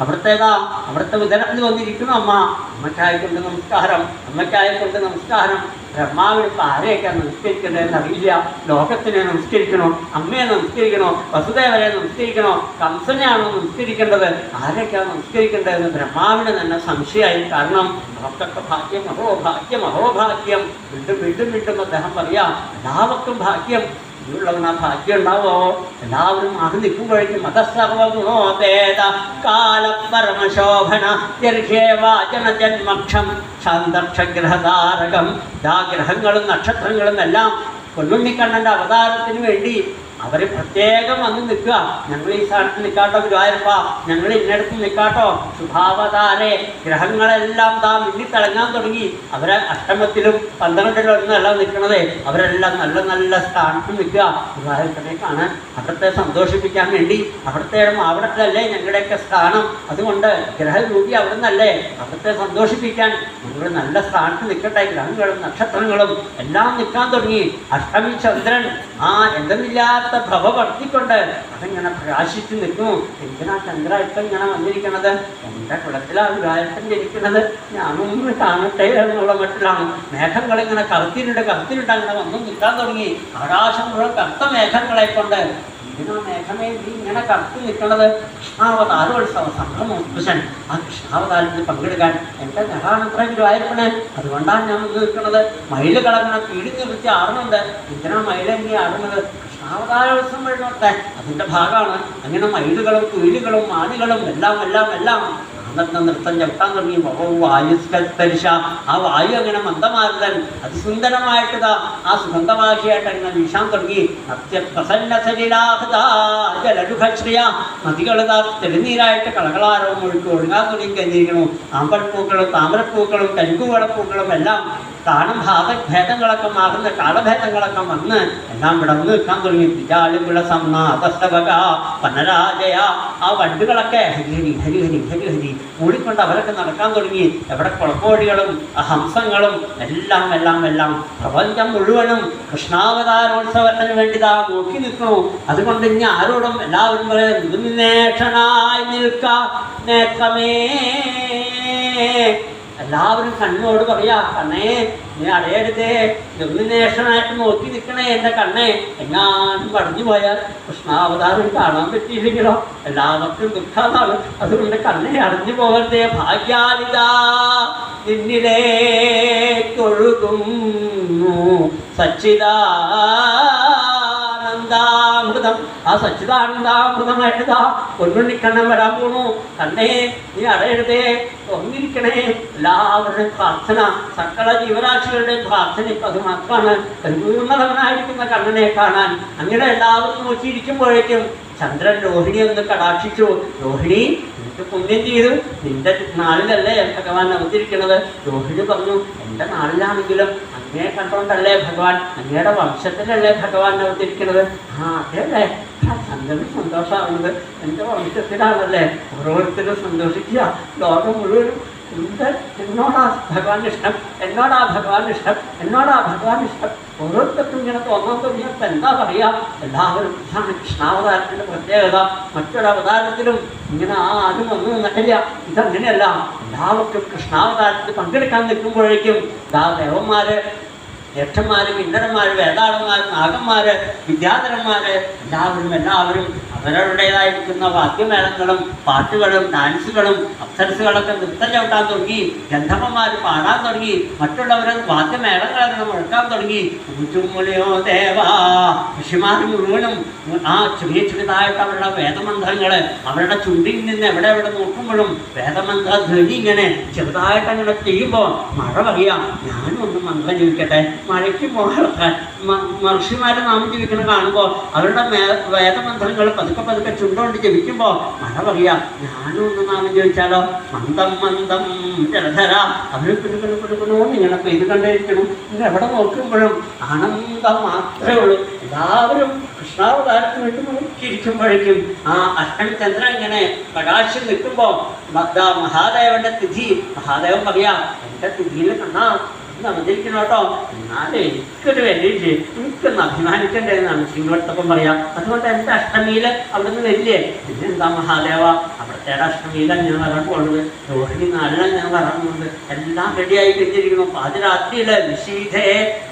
അവിടുത്തെ ഉദരത്തിൽ വന്നിരിക്കുന്നു അമ്മ. അമ്മയ്ക്കായിക്കൊണ്ട് നമസ്കാരം, അമ്മയ്ക്കായിക്കൊണ്ട് നമസ്കാരം. ബ്രഹ്മാവിന് ഇപ്പം ആരെയൊക്കെയാണ് നമസ്കരിക്കേണ്ടതെന്ന് അറിയില്ല. ലോകത്തിനെ നമസ്കരിക്കണോ, അമ്മയെ നമസ്കരിക്കണോ, വസുദേവരെ നമസ്കരിക്കണോ, കംസനെയാണോ നമസ്കരിക്കേണ്ടത്, ആരൊക്കെയാണ് നമസ്കരിക്കേണ്ടതെന്ന് ബ്രഹ്മാവിന് തന്നെ സംശയമായി. കാരണം നമുക്കൊക്കെ ഭാഗ്യം, അഹോഭാഗ്യം, അഹോഭാഗ്യം. വീണ്ടും വീണ്ടും വീണ്ടും അദ്ദേഹം പറയാം, എല്ലാവർക്കും ഭാഗ്യം. ഉള്ളവന് ആ ഭാഗ്യം ഉണ്ടാവോ? എല്ലാവരും അത് നിൽക്കുമ്പോഴേക്കും മതസർവഗുണോപേത കാലപരമശോഭന ദീർഘേവാചന ജന്മക്ഷം സന്തക്ഷഗ്രഹതാരകം. ആ ഗ്രഹങ്ങളും നക്ഷത്രങ്ങളും എല്ലാം പൊന്നുണ്ണിക്കണ്ണൻ്റെ അവതാരത്തിന് വേണ്ടി അവർ പ്രത്യേകം വന്ന് നിൽക്കുക. ഞങ്ങൾ ഈ സ്ഥാനത്ത് നിൽക്കാട്ടോ ഗുരുവായൂരപ്പ, ഞങ്ങൾ ഇന്നടത്ത് നിൽക്കാട്ടോ. ശുഭാവതാരെ ഗ്രഹങ്ങളെല്ലാം മിന്നിത്തിളങ്ങാൻ തുടങ്ങി. അവരെ അഷ്ടമത്തിലും 12ലും ഒന്നല്ല നിൽക്കണത്, അവരെല്ലാം നല്ല നല്ല സ്ഥാനത്ത് നിൽക്കുക ഗുരുവായൂരപ്പനെ കാണാൻ, അവിടുത്തെ സന്തോഷിപ്പിക്കാൻ വേണ്ടി. അവിടത്തല്ലേ ഞങ്ങളുടെയൊക്കെ സ്ഥാനം. അതുകൊണ്ട് ഗ്രഹരൂപി അവിടെ നിന്നല്ലേ, അവിടുത്തെ സന്തോഷിപ്പിക്കാൻ ഞങ്ങൾ നല്ല സ്ഥാനത്ത് നിൽക്കട്ടെ. ഗ്രഹങ്ങളും നക്ഷത്രങ്ങളും എല്ലാം നിൽക്കാൻ തുടങ്ങി. അഷ്ടമി ചന്ദ്രൻ എന്തെന്നില്ലാത്ത ഭവ വർത്തിക്കൊണ്ട് അതിങ്ങനെ പ്രകാശിച്ച് നിൽക്കുന്നു. എന്തിനാ ചന്ദ്ര ഇപ്പം ഇങ്ങനെ വന്നിരിക്കണത്? എൻ്റെ കുളത്തിലാണ് ഗുരുവായൂരപ്പൻ ഇരിക്കുന്നത്, ഞാനൊന്ന് കാണട്ടെ എന്നുള്ള മട്ടിലാണ്. മേഘങ്ങളിങ്ങനെ കറുത്തിരുണ്ട് അങ്ങനെ വന്നു നിൽക്കാൻ തുടങ്ങി. ആകാശം മുഴുവൻ കറുത്ത മേഘങ്ങളെ കൊണ്ട്. എന്തിനാ മേഘമേ നീ ഇങ്ങനെ കറുത്ത് നിൽക്കണത്? കൃഷ്ണാവതാരോത്സവ സംഭ്രമോത്സവൻ. ആ കൃഷ്ണാവതാരത്തിൽ പങ്കെടുക്കാൻ എൻ്റെ ഗ്രഹാണത്ര ഗുരുവായൂരപ്പന്, അതുകൊണ്ടാണ് ഞാൻ വന്ന് നിൽക്കുന്നത്. മയിലുകളങ്ങനെ പീടിഞ്ഞ് നിർത്തി ആറുന്നുണ്ട്. എന്തിനാ മയിലെങ്കിൽ ആറുന്നത്? കൃഷ്ണാവതാരോത്സവം വരുന്നോട്ടെ, അതിൻ്റെ ഭാഗമാണ്. അങ്ങനെ മയിലുകളും കുയിലുകളും മാനുകളും എല്ലാം എല്ലാം എല്ലാം അന്നത്തെ നൃത്തം ചവിട്ടാൻ തുടങ്ങി. വായുസ്കരിശ, ആ വായു അങ്ങനെ മന്ദമാരുതൻ അതിസുന്ദരമായിട്ടതാ ആ സുഗന്ധവാഹിയായിട്ട് അങ്ങനെ വീശാൻ തുടങ്ങി. ജലരുഹശ്രിയ, നദികളിതാ തെളിനീരായിട്ട് കളകളാരവും ഒഴുകാൻ തുടങ്ങി കഴിഞ്ഞിരിക്കുന്നു. ആമ്പൽപ്പൂക്കളും താമരപ്പൂക്കളും കരിങ്കുവളപ്പൂക്കളും എല്ലാം സ്ഥാനം ഭേദങ്ങളൊക്കെ മാറുന്ന കാലഭേദങ്ങളൊക്കെ വന്ന് എല്ലാം വിടർന്നു നിൽക്കാൻ തുടങ്ങി. തിജാളികുള സംനാഥസ്തവക പനരാജയ, ആ വണ്ടുകളൊക്കെ ഹരിഹരി ഹരിഹരി ഹരിഹരി മൂടിക്കൊണ്ട് അവരൊക്കെ നടക്കാൻ തുടങ്ങി. എവിടെ കുളക്കോടികളും ഹംസങ്ങളും എല്ലാം എല്ലാം എല്ലാം പ്രപഞ്ചം മുഴുവനും കൃഷ്ണാവതാരോത്സവത്തിന് വേണ്ടി നോക്കി നിൽക്കണു. അതുകൊണ്ട് ഇനി ആരോടും എല്ലാവരും പറയാം, നിർനിമേഷനായി നിൽക്കാം നേത്രമേ. എല്ലാവരും കണ്ണോട് പറയാ, കണ്ണേ നീ അടയരുതേ, നിർനിമേഷനായിട്ട് നോക്കി നിൽക്കണേ എൻ്റെ കണ്ണേ. എങ്ങാനും പടഞ്ഞു പോയാൽ കൃഷ്ണാവതാരം കാണാൻ പറ്റിയില്ലെങ്കിലോ എല്ലാവർക്കും ദുഃഖമാണ്. അതുകൊണ്ട് കണ്ണെ അടഞ്ഞു പോകരുതേ. ഭാഗ്യാലിതാ നിന്നിലേക്കൊഴുകുന്നു സച്ചിദാനന്ദാമൃതം. ആ സച്ചിദാനന്ദാമൃതമായിട്ട് പൊന്നുണ്ണിക്കണ്ണൻ വരാൻ പോണു. കണ്ണേ നീ അടയരുതേ, തുറന്നിരിക്കണേ. എല്ലാവരുടെയും പ്രാർത്ഥന, സകല ജീവരാശികളുടെയും പ്രാർത്ഥന ഇപ്പം അത് മാത്രമാണ്. പരിപൂർണതവനായിരിക്കുന്ന കണ്ണനെ കാണാൻ. അങ്ങനെ എല്ലാവരും നോക്കിയിരിക്കുമ്പോഴേക്കും ചന്ദ്രൻ രോഹിണി ഒന്ന് കടാക്ഷിച്ചു. രോഹിണി, നിനക്ക് പുണ്യം ചെയ്തു, നിന്റെ നാളിലല്ലേ ഭഗവാൻ അവതരിക്കുന്നത്. രോഹിണി പറഞ്ഞു, എൻ്റെ നാളിലാണെങ്കിലും അങ്ങയെ കണ്ടുകൊണ്ടല്ലേ ഭഗവാൻ, അങ്ങയുടെ വംശത്തിലല്ലേ ഭഗവാൻ അവതരിക്കുന്നത്. അതെ അല്ലേ, ചന്ദ്രന് സന്തോഷമാവുന്നത് എൻ്റെ വംശത്തിലാണല്ലേ. ഓരോരുത്തരും സന്തോഷിക്കുക. ലോകം മുഴുവനും എന്നോടാ ഭഗവാൻ ഇഷ്ടം, എന്നോടാ ഭഗവാൻ ഇഷ്ടം, എന്നോടാ ഭഗവാൻ ഇഷ്ടം. ഓരോരുത്തർക്കും ഇങ്ങനെ തോന്നാൻ തുടങ്ങിയപ്പോൾ എന്താ പറയുക, എല്ലാവരും ഇതാണ് കൃഷ്ണാവതാരത്തിൻ്റെ പ്രത്യേകത. മറ്റൊരവതാരത്തിലും ഇങ്ങനെ ആരും ഒന്നും നിന്നില്ല. ഇതങ്ങനെയല്ല, എല്ലാവർക്കും കൃഷ്ണാവതാരത്തിൽ പങ്കെടുക്കാൻ നിൽക്കുമ്പോഴേക്കും ദേവന്മാര്, യക്ഷന്മാര്, കിന്നരന്മാര്, വേതാളന്മാര്, നാഗന്മാര്, വിദ്യാധരന്മാര് എല്ലാവരും അവരവരുടേതായിരിക്കുന്ന വാദ്യമേളങ്ങളും പാട്ടുകളും ഡാൻസുകളും അപ്സരസുകളൊക്കെ നൃത്തം ചവിട്ടാൻ തുടങ്ങി. ഗന്ധർവന്മാര് പാടാൻ തുടങ്ങി. മറ്റുള്ളവരെ വാദ്യമേളങ്ങളൊക്കെ മുഴക്കാൻ തുടങ്ങി. ഊറ്റുമുളിയോ ദേവാ, ഋഷിമാർ മുഴുവനും ആ ചെറിയ ചെറുതായിട്ട് അവരുടെ വേദമന്ത്രങ്ങള് അവരുടെ ചുണ്ടിൽ നിന്ന് എവിടെ എവിടെ നോക്കുമ്പോഴും വേദമന്ത്ര ധ്വനി ഇങ്ങനെ ചെറുതായിട്ട് അങ്ങനെ ചെയ്യുമ്പോൾ മഴ പറയാം, ഞാനും ഒന്ന് മന്ത്രം ജീവിക്കട്ടെ. മഴയ്ക്ക് പോകാൻ മഹർഷിമാരെ നാമം ജീവിക്കണ കാണുമ്പോൾ അവരുടെ വേദമന്ത്രങ്ങൾ പതുക്കെ ചുണ്ടുകൊണ്ട് ജപിക്കുമ്പോൾ മഴ പറയാം, ഞാനും ഒന്ന് നാമം ജപിച്ചാലോ. മന്ദം മന്ദം ജലധര, അവർ കുടുക്കണോന്ന് ഇങ്ങനെ പെയ്ത് കണ്ടിരിക്കണം. ഇത് എവിടെ നോക്കുമ്പോഴും ആനന്ദം മാത്രമേ ഉള്ളൂ. എല്ലാവരും കൃഷ്ണാവതാരത്തിന് വേണ്ടി നോക്കിയിരിക്കുമ്പോഴേക്കും ആ അഷ്ടമിചന്ദ്രൻ ഇങ്ങനെ പ്രകാശം നിൽക്കുമ്പോൾ മഹാദേവന്റെ തിഥി, മഹാദേവൻ പറയാം, എൻ്റെ തിഥിയിൽ കണ്ടാ വന്നിരിക്കണം കേട്ടോ. എന്നാലേ എനിക്കൊരു വലിയ എനിക്കൊന്ന് അഭിമാനിക്കേണ്ടതെന്നാണ് ശ്രീവട്ടപ്പം പറയാം. അതുകൊണ്ട് എൻ്റെ അഷ്ടമിയിൽ അവിടുന്ന് വരില്ലേ? പിന്നെന്താ മഹാദേവ, അവിടുത്തെ അഷ്ടമിയിലാണ് ഞാൻ വരാൻ പോകുന്നത്, രോഹിണി നാളിലാണ് ഞാൻ വരാൻ പോകുന്നത്. എല്ലാം റെഡിയായി കഴിഞ്ഞിരിക്കുന്നു. പാതിരാത്രിയില് നിശീധേ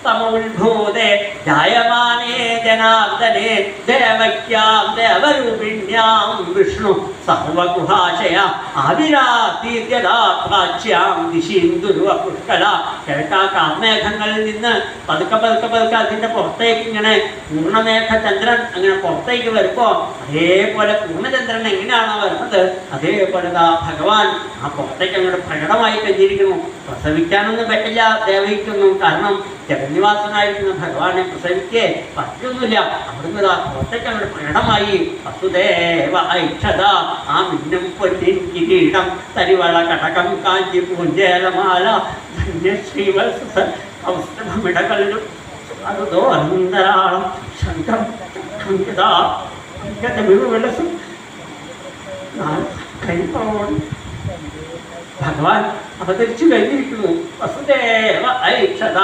തമോത്ഭൂതേ ജായമാനേ ജനാർദ്ദനേ ദേവക്യാം ദേവരൂപിണ്യാം വിഷ്ണു സർവഗുഹാശയ ആവിരാതീത്യതാ പ്രാച്യാം ദിശീന്ദുരുവ പുഷ്കല. കിഴക്കാ കാർമേഘങ്ങളിൽ നിന്ന് പതുക്കെ പതുക്കെ പതുക്കെ അതിൻ്റെ പുറത്തേക്ക് ഇങ്ങനെ പൂർണ്ണമേഘ ചന്ദ്രൻ അങ്ങനെ പുറത്തേക്ക് വരുമ്പോൾ അതേപോലെ പൂർണ്ണചന്ദ്രൻ എങ്ങനെയാണോ വരുന്നത് അതേപോലെ ഭഗവാൻ ആ പുറത്തേക്ക് അങ്ങോട്ട് പ്രകടമായി കഴിഞ്ഞിരിക്കുന്നു. പ്രസവിക്കാനൊന്നും പറ്റില്ല ദേവയ്ക്കൊന്നും. കാരണം ജഗന്നിവാസനായിരിക്കുന്ന ഭഗവാനെ പ്രസവിക്കേ പറ്റൊന്നുമില്ല. അവിടുന്ന് പുറത്തേക്ക് അങ്ങോട്ട് പ്രകടമായി. വസുദേവ ഐക്ഷത ആ മിന്നും പൊന്നിൻ കിരീടം തരിവള കടകം കാഞ്ചി പൂഞ്ചേലമാല ധന്യശ്രീവത്സ ഔഷധമിടകളിലും അതുതോ അന്തരാളം ശങ്കം വിളസും ഭഗവാൻ അവതരിച്ചു കഴിഞ്ഞിരിക്കുന്നു. വസുദേവ ഐക്ഷത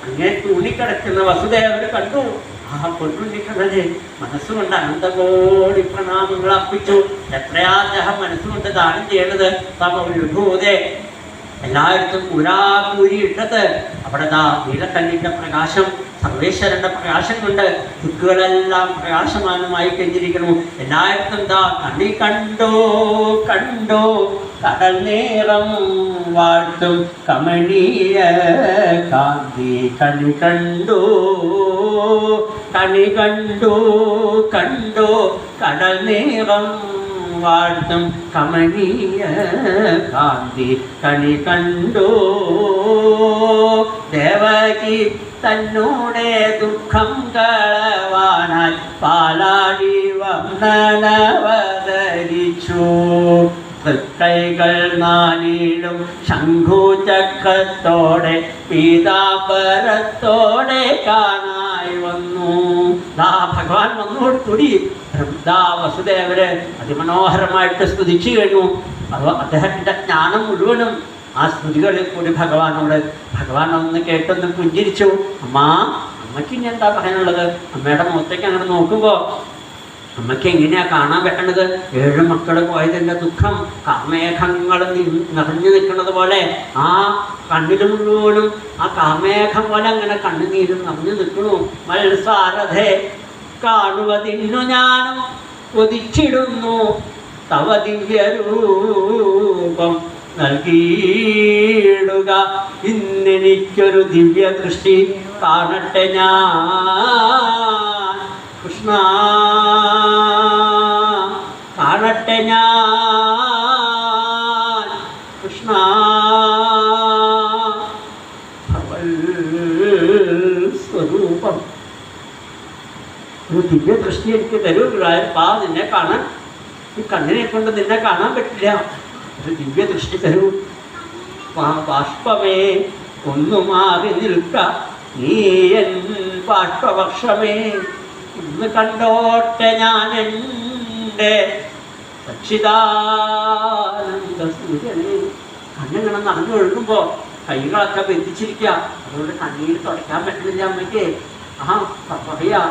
അങ്ങേ തൂണിക്കിടക്കുന്ന വസുദേവന് കണ്ടു. ആ പൊന്നുണ്ണിക്കണ്ണനെ മനസ്സുകൊണ്ട് അനന്തകോടി പ്രണാമങ്ങൾ അർപ്പിച്ചു. എത്രയാ അദ്ദേഹം മനസ്സുകൊണ്ട് ദാനം ചെയ്യണത്. തമോത്ഭൂതേ എല്ലായിടത്തും കൂരാകൂരി ഇട്ടത് അവിടെ നീലക്കല്ലിൻ്റെ പ്രകാശം സർവേശ്വരന്റെ പ്രകാശം കൊണ്ട് ദിക്കുകളെല്ലാം പ്രകാശമാനമായി കഴിഞ്ഞിരിക്കുന്നു. എല്ലായിടത്തും കണ്ണി കണ്ടോ കണ്ടോ കടൽ നേരം വാഴ്ത്തും കമനീയ കാന്തി കണി കണ്ടോ കണി കണ്ടോ കണ്ടോ കടൽ നേരം വാഴ്ത്തും കമനീയ കാന്തി കണി കണ്ടോ. ദേവകി തന്നോടെ ദുഃഖം കളവാനായി പാലാടി വന്ദനവതരിച്ചു. തൃക്കൈകൾ നാലിലും ശംഖുചക്രത്തോടെ പീതാംബരത്തോടെ കാണായി വന്നു. ഭഗവാൻ വന്നോടുകൂടി വസുദേവര് അതിമനോഹരമായിട്ട് സ്തുതിച്ചു കഴിഞ്ഞു. അദ്ദേഹത്തിന്റെ ജ്ഞാനം മുഴുവനും ആ സ്തുതികളിൽ കൂടി ഭഗവാൻ ഒന്ന് കേട്ടൊന്ന് പുഞ്ചിരിച്ചു. അമ്മയ്ക്ക് ഇനി എന്താ പറയാനുള്ളത്? അമ്മയുടെ മുഖത്തേക്ക് അങ്ങനെ നോക്കുമ്പോൾ അമ്മയ്ക്ക് എങ്ങനെയാ കാണാൻ പറ്റണത്? 7 മക്കൾ പോയതിൻ്റെ ദുഃഖം കാർമേഘങ്ങൾ നിറഞ്ഞു നിൽക്കുന്നത് പോലെ ആ കണ്ണിൽ മുഴുവനും ആ കാർമേഘം പോലെ അങ്ങനെ കണ്ണുനീരും നിറഞ്ഞു നിൽക്കണു. മത്സാരഥേ കാണുവതിന്നു ഞാനും കൊതിച്ചിടുന്നു തവ ദിവ്യരൂപം നൽകിയിടുക. ഇന്നെനിക്കൊരു ദിവ്യ ദൃഷ്ടി കാണട്ടെ ഞാൻ കൃഷ്ണ, കാണട്ടെ ഞാൻ കൃഷ്ണ. സ്വരൂപം ഒരു ദിവ്യ ദൃഷ്ടി എനിക്ക് തരൂ. നിന്നെ കാണാൻ ഈ കണ്ണിനെ കൊണ്ട് നിന്നെ കാണാൻ പറ്റില്ല. ഒരു ദിവ്യ ദൃഷ്ടി തരൂ. ബാഷ്പമേ ഒന്നു മാറി നിൽക്ക നീ എൻ ബാഷ്പവർഷമേ. ഇന്ന് കണ്ടോട്ടെ ഞാൻ എൻ്റെ സച്ചിദാനന്ദ സൂര്യനെ. കണ്ണിങ്ങനെ നടന്നു ഒഴുകുമ്പോൾ കൈകളൊക്കെ ബന്ധിച്ചിരിക്കുക. അതുകൊണ്ട് കണ്ണീർ തുടയ്ക്കാൻ പറ്റുന്നില്ല അമ്മയ്ക്ക്. പറയാ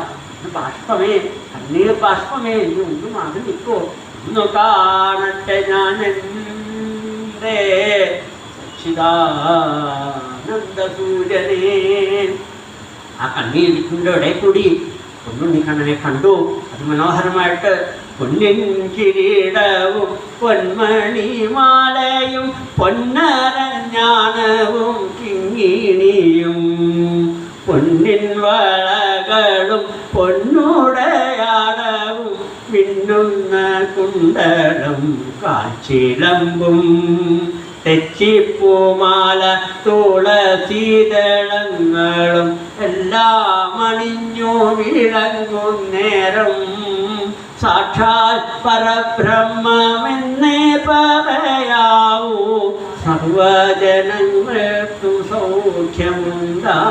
ബാഷ്പമേ കണ്ണീർ ബാഷ്പമേ നീ ഒന്ന് മാറി നിൽക്കോ. ഒന്ന് കാണട്ടെ ഞാൻ എൻ്റെ സച്ചിദാനന്ദ സൂര്യനെ. ആ കണ്ണീരിൻ്റെ ഇടയിൽ കൂടി പൊന്നുണ്ണിക്കണ്ണനെ കണ്ടു. അത് മനോഹരമായിട്ട് പൊന്നിൻ കിരീടവും പൊന്മണിമാലയും പൊന്നരഞ്ഞാണവും കിങ്ങിണിയും പൊന്നിൻ വളകളും പൊന്നുടയാടവും മിന്നുന്ന കുണ്ടലം കാച്ചിലമ്പും തെച്ചിപ്പൂമാല തുളസീതളങ്ങളും എല്ലാം അണിഞ്ഞു വിളങ്ങും നേരം സാക്ഷാൽ പരബ്രഹ്മമെന്നേ പറയാവൂ. സർവജനങ്ങൾക്കും സൗഖ്യമുണ്ടാം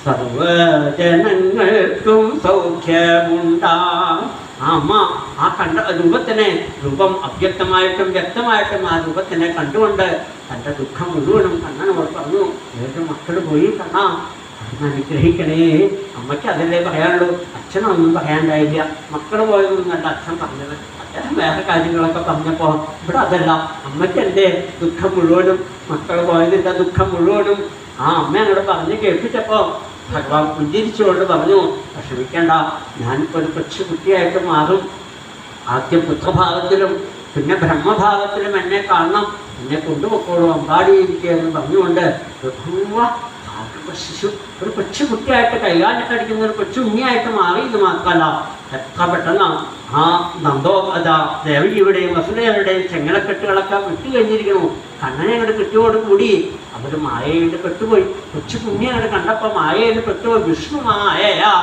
സർവജനങ്ങൾക്കും സൗഖ്യമുണ്ടാം. ആ ആ അമ്മ ആ കണ്ട രൂപത്തിനെ, രൂപം അവ്യക്തമായിട്ടും വ്യക്തമായിട്ടും ആ രൂപത്തിനെ കണ്ടുകൊണ്ട് തൻ്റെ ദുഃഖം മുഴുവനും കണ്ണനോട് പറഞ്ഞു, ഏത് മക്കൾ പോയി കണ്ണാ അനുഗ്രഹിക്കണേ. അമ്മയ്ക്ക് അതല്ലേ പറയാനുള്ളൂ, അച്ഛനൊന്നും പറയാണ്ടായില്ല. മക്കൾ പോയതൊന്നും നല്ല അച്ഛൻ പറഞ്ഞത്, അദ്ദേഹം വേറെ കാര്യങ്ങളൊക്കെ പറഞ്ഞപ്പോൾ ഇവിടെ അതല്ല. അമ്മയ്ക്ക് എൻ്റെ ദുഃഖം മുഴുവനും, മക്കൾ പോയതിൻ്റെ ദുഃഖം മുഴുവനും ആ അമ്മ അങ്ങോട്ട് പറഞ്ഞ് കേൾപ്പിച്ചപ്പോൾ ഭഗവാൻ പുഞ്ചിരിച്ചുകൊണ്ട് പറഞ്ഞു, വിഷമിക്കേണ്ട, ഞാനിപ്പോൾ ഒരു കൊച്ചു കുട്ടിയായിട്ട് മാറും. ആദ്യം പുത്രഭാവത്തിലും പിന്നെ ബ്രഹ്മഭാവത്തിലും എന്നെ കാണണം, എന്നെ കൊണ്ടുപോക്കോളൂ അമ്പാടിയിരിക്കുക എന്ന് പറഞ്ഞുകൊണ്ട് ശിശു ഒരു കൊച്ചു കുട്ടിയായിട്ട് കൈകാലിട്ടടിക്കുന്ന ഒരു കൊച്ചു ഉണ്ണിയായിട്ട് മാറി. ഇത് മാത്രമല്ല, എത്ര പെട്ടെന്ന് ആ ദേവകിയുടെയും വസുദേവരുടെയും ചെങ്ങലക്കെട്ടുകളൊക്കെ വിട്ടു കഴിഞ്ഞിരിക്കുന്നു. കണ്ണനെ അങ്ങോട്ട് കിട്ടിയോടുകൂടി അവർ മായയിൽ പെട്ടുപോയി. കൊച്ചു കുഞ്ഞി അങ്ങോട്ട് കണ്ടപ്പോൾ മായയിൽ പെട്ടുപോയി. വിഷ്ണു മായയാ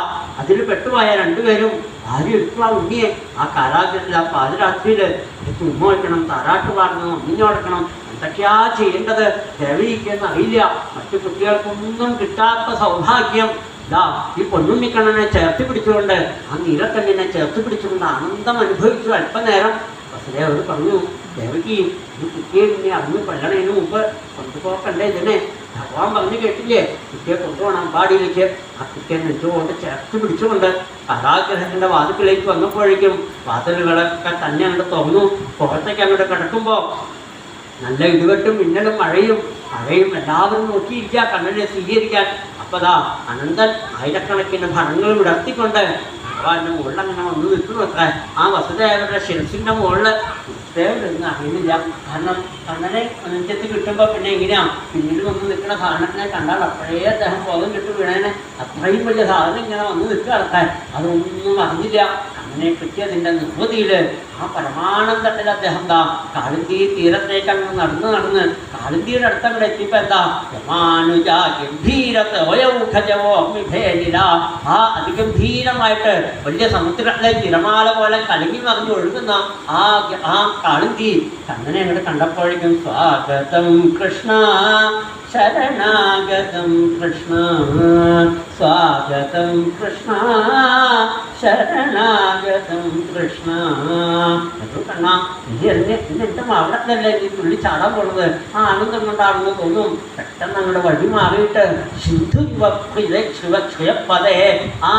അതിൽ പെട്ടുപോയ രണ്ടുപേരും ഭാര്യ എടുത്തു ആ ഉണ്ണിയെ ആ കാരാഗ്രഹത്തിൽ ആ പാതിരാത്രിയിൽ എടുത്ത് ഉമ്മ വയ്ക്കണം, താരാട്ട് പാടണം, ഒന്നിഞ്ഞോടക്കണം, എന്തൊക്കെയാ ചെയ്യേണ്ടത് ദേവകിക്കെന്ന് അറിയില്ല. മറ്റു കുട്ടികൾക്കൊന്നും കിട്ടാത്ത സൗഭാഗ്യം ഇതാ ഈ പൊന്നുണ്ണിക്കണ്ണനെ ചേർത്ത് പിടിച്ചുകൊണ്ട് ആ നീലക്കണ്ണിനെ ചേർത്ത് പിടിച്ചുകൊണ്ട് ആനന്ദം അനുഭവിച്ചു. അല്പനേരം വസുദേവർ പറഞ്ഞു, ദേവകി ഈ കുട്ടിയെ ഇനി അന്ന് കൊല്ലണതിന് മുമ്പ് കൊണ്ടുപോക്കണ്ടേ ഇതിനെ? ഭഗവാൻ പറഞ്ഞു കേട്ടില്ലേ, കുട്ടിയെ കൊണ്ടുപോകണം അമ്പാടിയിലേക്ക്. ആ കുട്ടിയെ നെഞ്ചുകൊണ്ട് ചേർത്ത് പിടിച്ചുകൊണ്ട് കാരാഗ്രഹത്തിൻ്റെ വാതിൽക്കിലേക്ക് വന്നപ്പോഴേക്കും വാതിലുകളൊക്കെ തന്നെ അങ്ങോട്ട് തുറന്നു. പുറത്തേക്ക് അങ്ങോട്ട് കിടക്കുമ്പോൾ നല്ല ഇടിവെട്ടും മിന്നലും മഴയും എല്ലാവരും നോക്കിയിരിക്കുക കണ്ണനെ സ്വീകരിക്കാൻ. അപ്പോൾ അതാ അനന്തൻ ആയിരക്കണക്കിന് ഫലങ്ങൾ വിടർത്തിക്കൊണ്ട് ഭഗവാന്റെ മുകളിൽ അങ്ങനെ വന്ന് നിൽക്കുന്നു. അത്ര ആ വസുദേവരുടെ ശിരസിൻ്റെ മുകളിൽ വസുദേവരൊന്നും അറിയുന്നില്ല. കാരണം കണ്ണനെ നെഞ്ചത്ത് കിട്ടുമ്പോൾ പിന്നെ എങ്ങനെയാണ് പിന്നീട് വന്ന് നിൽക്കുന്ന സാധനത്തിനെ കണ്ടാൽ അപ്പോഴേ അദ്ദേഹം ബോധം കിട്ടും വീണേനെ. അത്രയും വലിയ സാധനം ഇങ്ങനെ വന്ന് നിൽക്കുക നടത്താൻ അതൊന്നും അറിഞ്ഞില്ല. അങ്ങനെ കിട്ടിയതിൻ്റെ നിർവൃതിയിൽ ആ പരമാനന്ദത്തിൽ അദ്ദേഹം എന്താ കാളിന്തി തീരത്തേക്ക് അങ്ങ് നടന്ന് കാളിന്തിയുടെ അടുത്തങ്ങടെ എത്തിയപ്പോൾ എന്താ യമാനുജ ഗംഭീരതോയൗഖജവോ അഗ്നിഭേനില ആ അതിഗംഭീരമായിട്ട് വലിയ സമുദ്രത്തിലെ തിരമാല പോലെ കലങ്ങി മറിഞ്ഞ് ഒഴുകുന്ന ആ കാളിന്തി കണ്ണനെ അങ്ങോട്ട് കണ്ടപ്പോഴേക്കും സ്വാഗതം കൃഷ്ണ ശരണാഗതം കൃഷ്ണ സ്വാഗതം കൃഷ്ണ ശരണാഗതം കൃഷ്ണ. കണ്ണ നീ എന്റെ മാവിടത്തല്ലേ നീ തുള്ളി ചാടാൻ പോണത്? ആ ആനന്ദം കൊണ്ടാണെന്ന് തോന്നും. പെട്ടെന്ന് അങ്ങോട്ട് വഴി മാറിയിട്ട് സിന്ധു യുവക്ഷയപ്പതേ ആ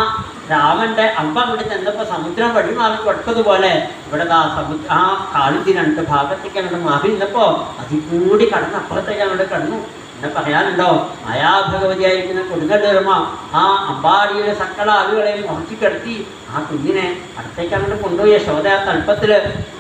രാമന്റെ അമ്പ അങ്ങോട്ട് ചെന്നപ്പോൾ സമുദ്രം വഴി മാറി കൊടുത്തതുപോലെ ഇവിടെ ആ കാളിന്തി രണ്ട് ഭാഗത്തേക്ക് അങ്ങോട്ട് മാറി നിന്നപ്പോൾ അതിൽ കൂടി കടന്ന് അപ്പുറത്തേക്ക് അങ്ങോട്ട് കടന്നു. എന്നെ പറയാനുണ്ടോ, മായാഭഗവതിയായിരിക്കുന്ന കൊടുങ്ങല്ലൂരമ്മ ആ അമ്പാടിയുടെ സകല ആളുകളെയും ഉറച്ചിക്കിടത്തി ആ കുഞ്ഞിനെ അടുത്തേക്ക് അങ്ങോട്ട് കൊണ്ടുപോയി യശോദ തൽപ്പത്തിൽ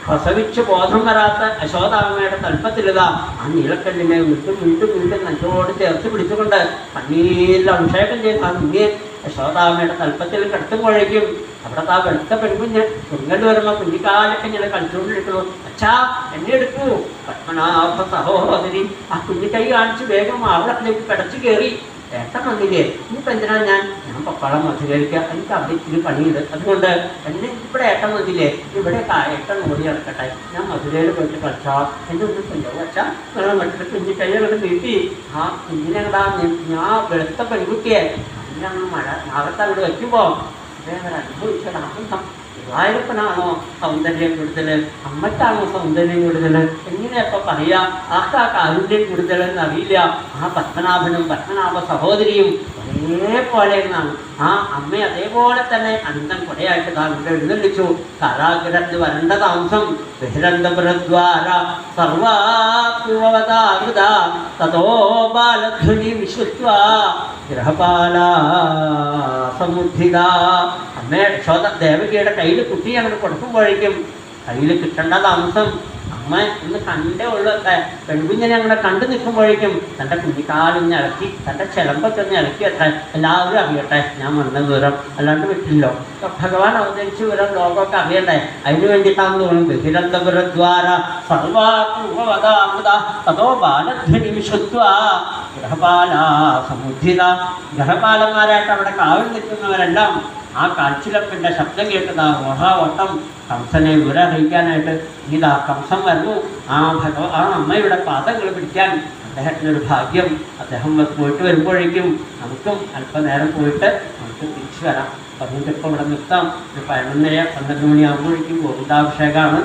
പ്രസവിച്ച് ബോധം വരാത്ത യശോദാമ്മയുടെ തൽപ്പത്തിലിതാ ആ നീലക്കല്ലിനെ വീണ്ടും നെഞ്ചോട് ചേർത്ത് പിടിച്ചുകൊണ്ട് കണ്ണീരിൽ അഭിഷേകം ചെയ്ത് ആ കുഞ്ഞിയെ യശോദാമ്മയുടെ തൽപ്പത്തിൽ കിടത്തുമ്പോഴേക്കും അവിടുത്തെ ആ വെളുത്ത പെൺകുഞ്ഞ് കുഞ്ഞല് വരുമ്പോൾ കുഞ്ഞിക്കാലൊക്കെ ഇങ്ങനെ കളിച്ചുകൊണ്ടിരിക്കുന്നു. അച്ഛാ എന്നെ എടുക്കൂ. പത്മനാഭ സഹോദരി ആ കുഞ്ഞിക്കൈ കാണിച്ച് വേഗം അവിടത്തിലേക്ക് കിടച്ചു കയറി. ഏട്ടൻ വന്നില്ലേ, ഇനിയിപ്പോൾ എന്തിനാ ഞാൻ പപ്പാളം മധുരയിക്കുക, എനിക്ക് അവിടെ ഇത്തിരി പണിയുണ്ട്, അതുകൊണ്ട് എന്നെ ഇവിടെ ഏട്ടൻ വന്നില്ലേ, ഇവിടെ ഏട്ടൻ ഓടി നടക്കട്ടെ, ഞാൻ മധുരയിൽ പോയിട്ട് കളിച്ചാ എൻ്റെ ഒന്നും കൊണ്ടുപോകും. അച്ഛാ നിങ്ങൾ മറ്റൊരു കുഞ്ഞിക്കൈ അങ്ങോട്ട് നീട്ടി ആ കുഞ്ഞിനെ ഞാൻ വെളുത്ത പെൺകുട്ടിയെ അങ്ങനെ ഭാഗത്തങ്ങോട്ട് വയ്ക്കുമ്പോൾ അനുഭവിച്ചത് ആനന്ദം. ഗുരുവായൂരപ്പനാണോ സൗന്ദര്യം കൂടുതൽ, അമ്മയ്ക്കാണോ സൗന്ദര്യം കൂടുതൽ, എങ്ങനെയപ്പോൾ പറയുക? ആർക്കാ കാരുണ്യം കൂടുതലെന്ന് അറിയില്ല. ആ പത്മനാഭനും പത്മനാഭ സഹോദരിയും ഒരേപോലെ എന്നാണ്. ആ അമ്മ അതേപോലെ തന്നെ അനന്തം കൊടയായിട്ട് ഇവിടെ എഴുന്നള്ളിച്ചു. കാരാഗ്രഹത്തിൽ വരേണ്ട താമസം ബഹിരന്തപുരദ്വാര സർവാപൂർവതാകൃത തതോ ബാലധ്വനി വിശ്വസ്വ ഗ്രഹപാല സമുദ്ധിത. അമ്മ യശോദ ദേവകിയുടെ കയ്യിൽ കുട്ടി അങ്ങോട്ട് കൊടുക്കുമ്പോഴേക്കും കയ്യിൽ കിട്ടേണ്ട താമസം അമ്മ ഒന്ന് കണ്ടേ ഉള്ളൂ. പെൺകുഞ്ഞിനെ അങ്ങനെ കണ്ടു നിൽക്കുമ്പോഴേക്കും തൻ്റെ കുഞ്ഞിക്കാലൊന്ന് ഇളക്കി, തൻ്റെ ചിലമ്പൊക്കെ ഇളക്കി വെട്ടെ, എല്ലാവരും അറിയട്ടെ ഞാൻ വന്ന ദൂരം, അല്ലാണ്ട് വിട്ടില്ലോ. ഭഗവാൻ അവതരിച്ച വിവരം ലോകമൊക്കെ അറിയണ്ടേ, അതിനു വേണ്ടിയിട്ടാണെന്ന് തോന്നുന്നു. ബഹിരന്തപുരദ്വാര സർവാപൂർവതാമൃത തതോ ബാലധ്വനി വിശ്വസ്വ ഗ്രഹപാല സമുദ്ധിത. ഗ്രഹപാലന്മാരായിട്ട് അവിടെ കാവൽ നിൽക്കുന്നവരെല്ലാം ആ കാഴ്ചിലപ്പിൻ്റെ ശബ്ദം കേട്ടതാ മഹാവട്ടം കംസനെ വിവരം അറിയിക്കാനായിട്ട് ഇതാ കംസം വരുന്നു. ആ അമ്മയുടെ പാദങ്ങൾ പിടിക്കാൻ അദ്ദേഹത്തിനൊരു ഭാഗ്യം. അദ്ദേഹം പോയിട്ട് വരുമ്പോഴേക്കും നമുക്കും അല്പനേരം പോയിട്ട് നമുക്ക് തിരിച്ചു വരാം. അപ്പം അതുകൊണ്ട് ഇപ്പോൾ ഇവിടെ നിർത്താം. ഒരു 11 മണിയാകുമ്പോഴേക്കും ഗോവിന്ദാഭിഷേകമാണ്.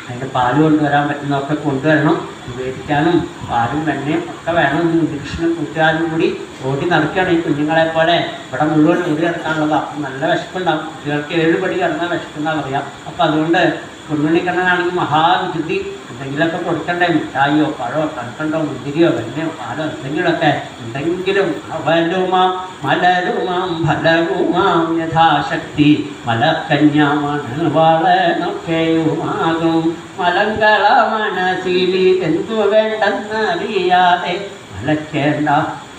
അതിൻ്റെ പാല് കൊണ്ടുവരാൻ പറ്റുന്നതൊക്കെ കൊണ്ടുവരണം. നിവേദിക്കാനും പാലും വെണ്ണയും ഒക്കെ വേണം. ഉണ്ണികൃഷ്ണൻ കൂട്ടുകാരും കൂടി ഓടി നടക്കുകയാണ് ഈ കുഞ്ഞുങ്ങളെ പോലെ. ഇവിടെ മുഴുവൻ ഓടി കിടക്കാനുള്ളത്. അപ്പം നല്ല വിശപ്പുണ്ടാവും. കുട്ടികൾക്ക് 7 പടി കിടന്നാൽ വിശക്കുന്നാണ് പറയാം. അപ്പം അതുകൊണ്ട് കുഞ്ഞുണ്ണിക്കണ്ണനാണെങ്കിൽ മഹാവിശുദ്ധി എന്തെങ്കിലുമൊക്കെ കൊടുക്കണ്ടേ, മിഠായിയോ പഴമോ കൽക്കണ്ടോ മുന്തിരിയോ വെണ്ണയോ പാലോ എന്തെങ്കിലുമൊക്കെ എന്തെങ്കിലും. അവലുമാം മലരുമാം ഫലവുമാം യഥാശക്തി മലക്കന്യാമണവാളനൊക്കെയുമാകും മലങ്കള മനസ്സിലി എന്തു വേണ്ടെന്നറിയാതെ മലക്കേണ്ട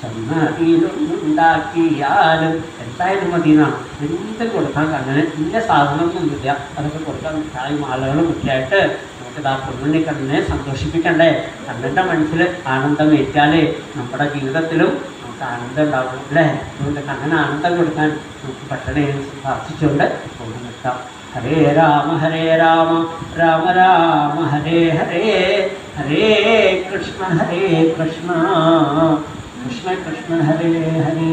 ചെന്നറിയിലൊന്നുണ്ടാക്കിയാലും എന്തായാലും മതി എന്നാണ്. എന്ത് കൊടുക്കാൻ അങ്ങനെ ഇന്ന സാധനമൊന്നുമില്ല. അതൊക്കെ കൊടുക്കാൻ മിഠായി മാലകളും ഒക്കെ ആയിട്ട് നമുക്കിത് ആ പൊന്നുണ്ണിക്കണ്ണനെ സന്തോഷിപ്പിക്കണ്ടേ. കണ്ണൻ്റെ മനസ്സിൽ ആനന്ദം ഏറ്റാലേ നമ്മുടെ ജീവിതത്തിലും നമുക്ക് ആനന്ദം ഉണ്ടാവും അല്ലേ. അതുകൊണ്ട് കണ്ണന് ആനന്ദം കൊടുക്കാൻ നമുക്ക് പറ്റണേ പ്രാർത്ഥിച്ചുകൊണ്ട് പോകുന്ന നിർത്താം. ഹരേ രാമ രാമ രാമ ഹരേ ഹരേ, ഹരേ കൃഷ്ണ കൃഷ്ണ കൃഷ്ണ ഹരേ ഹരേ.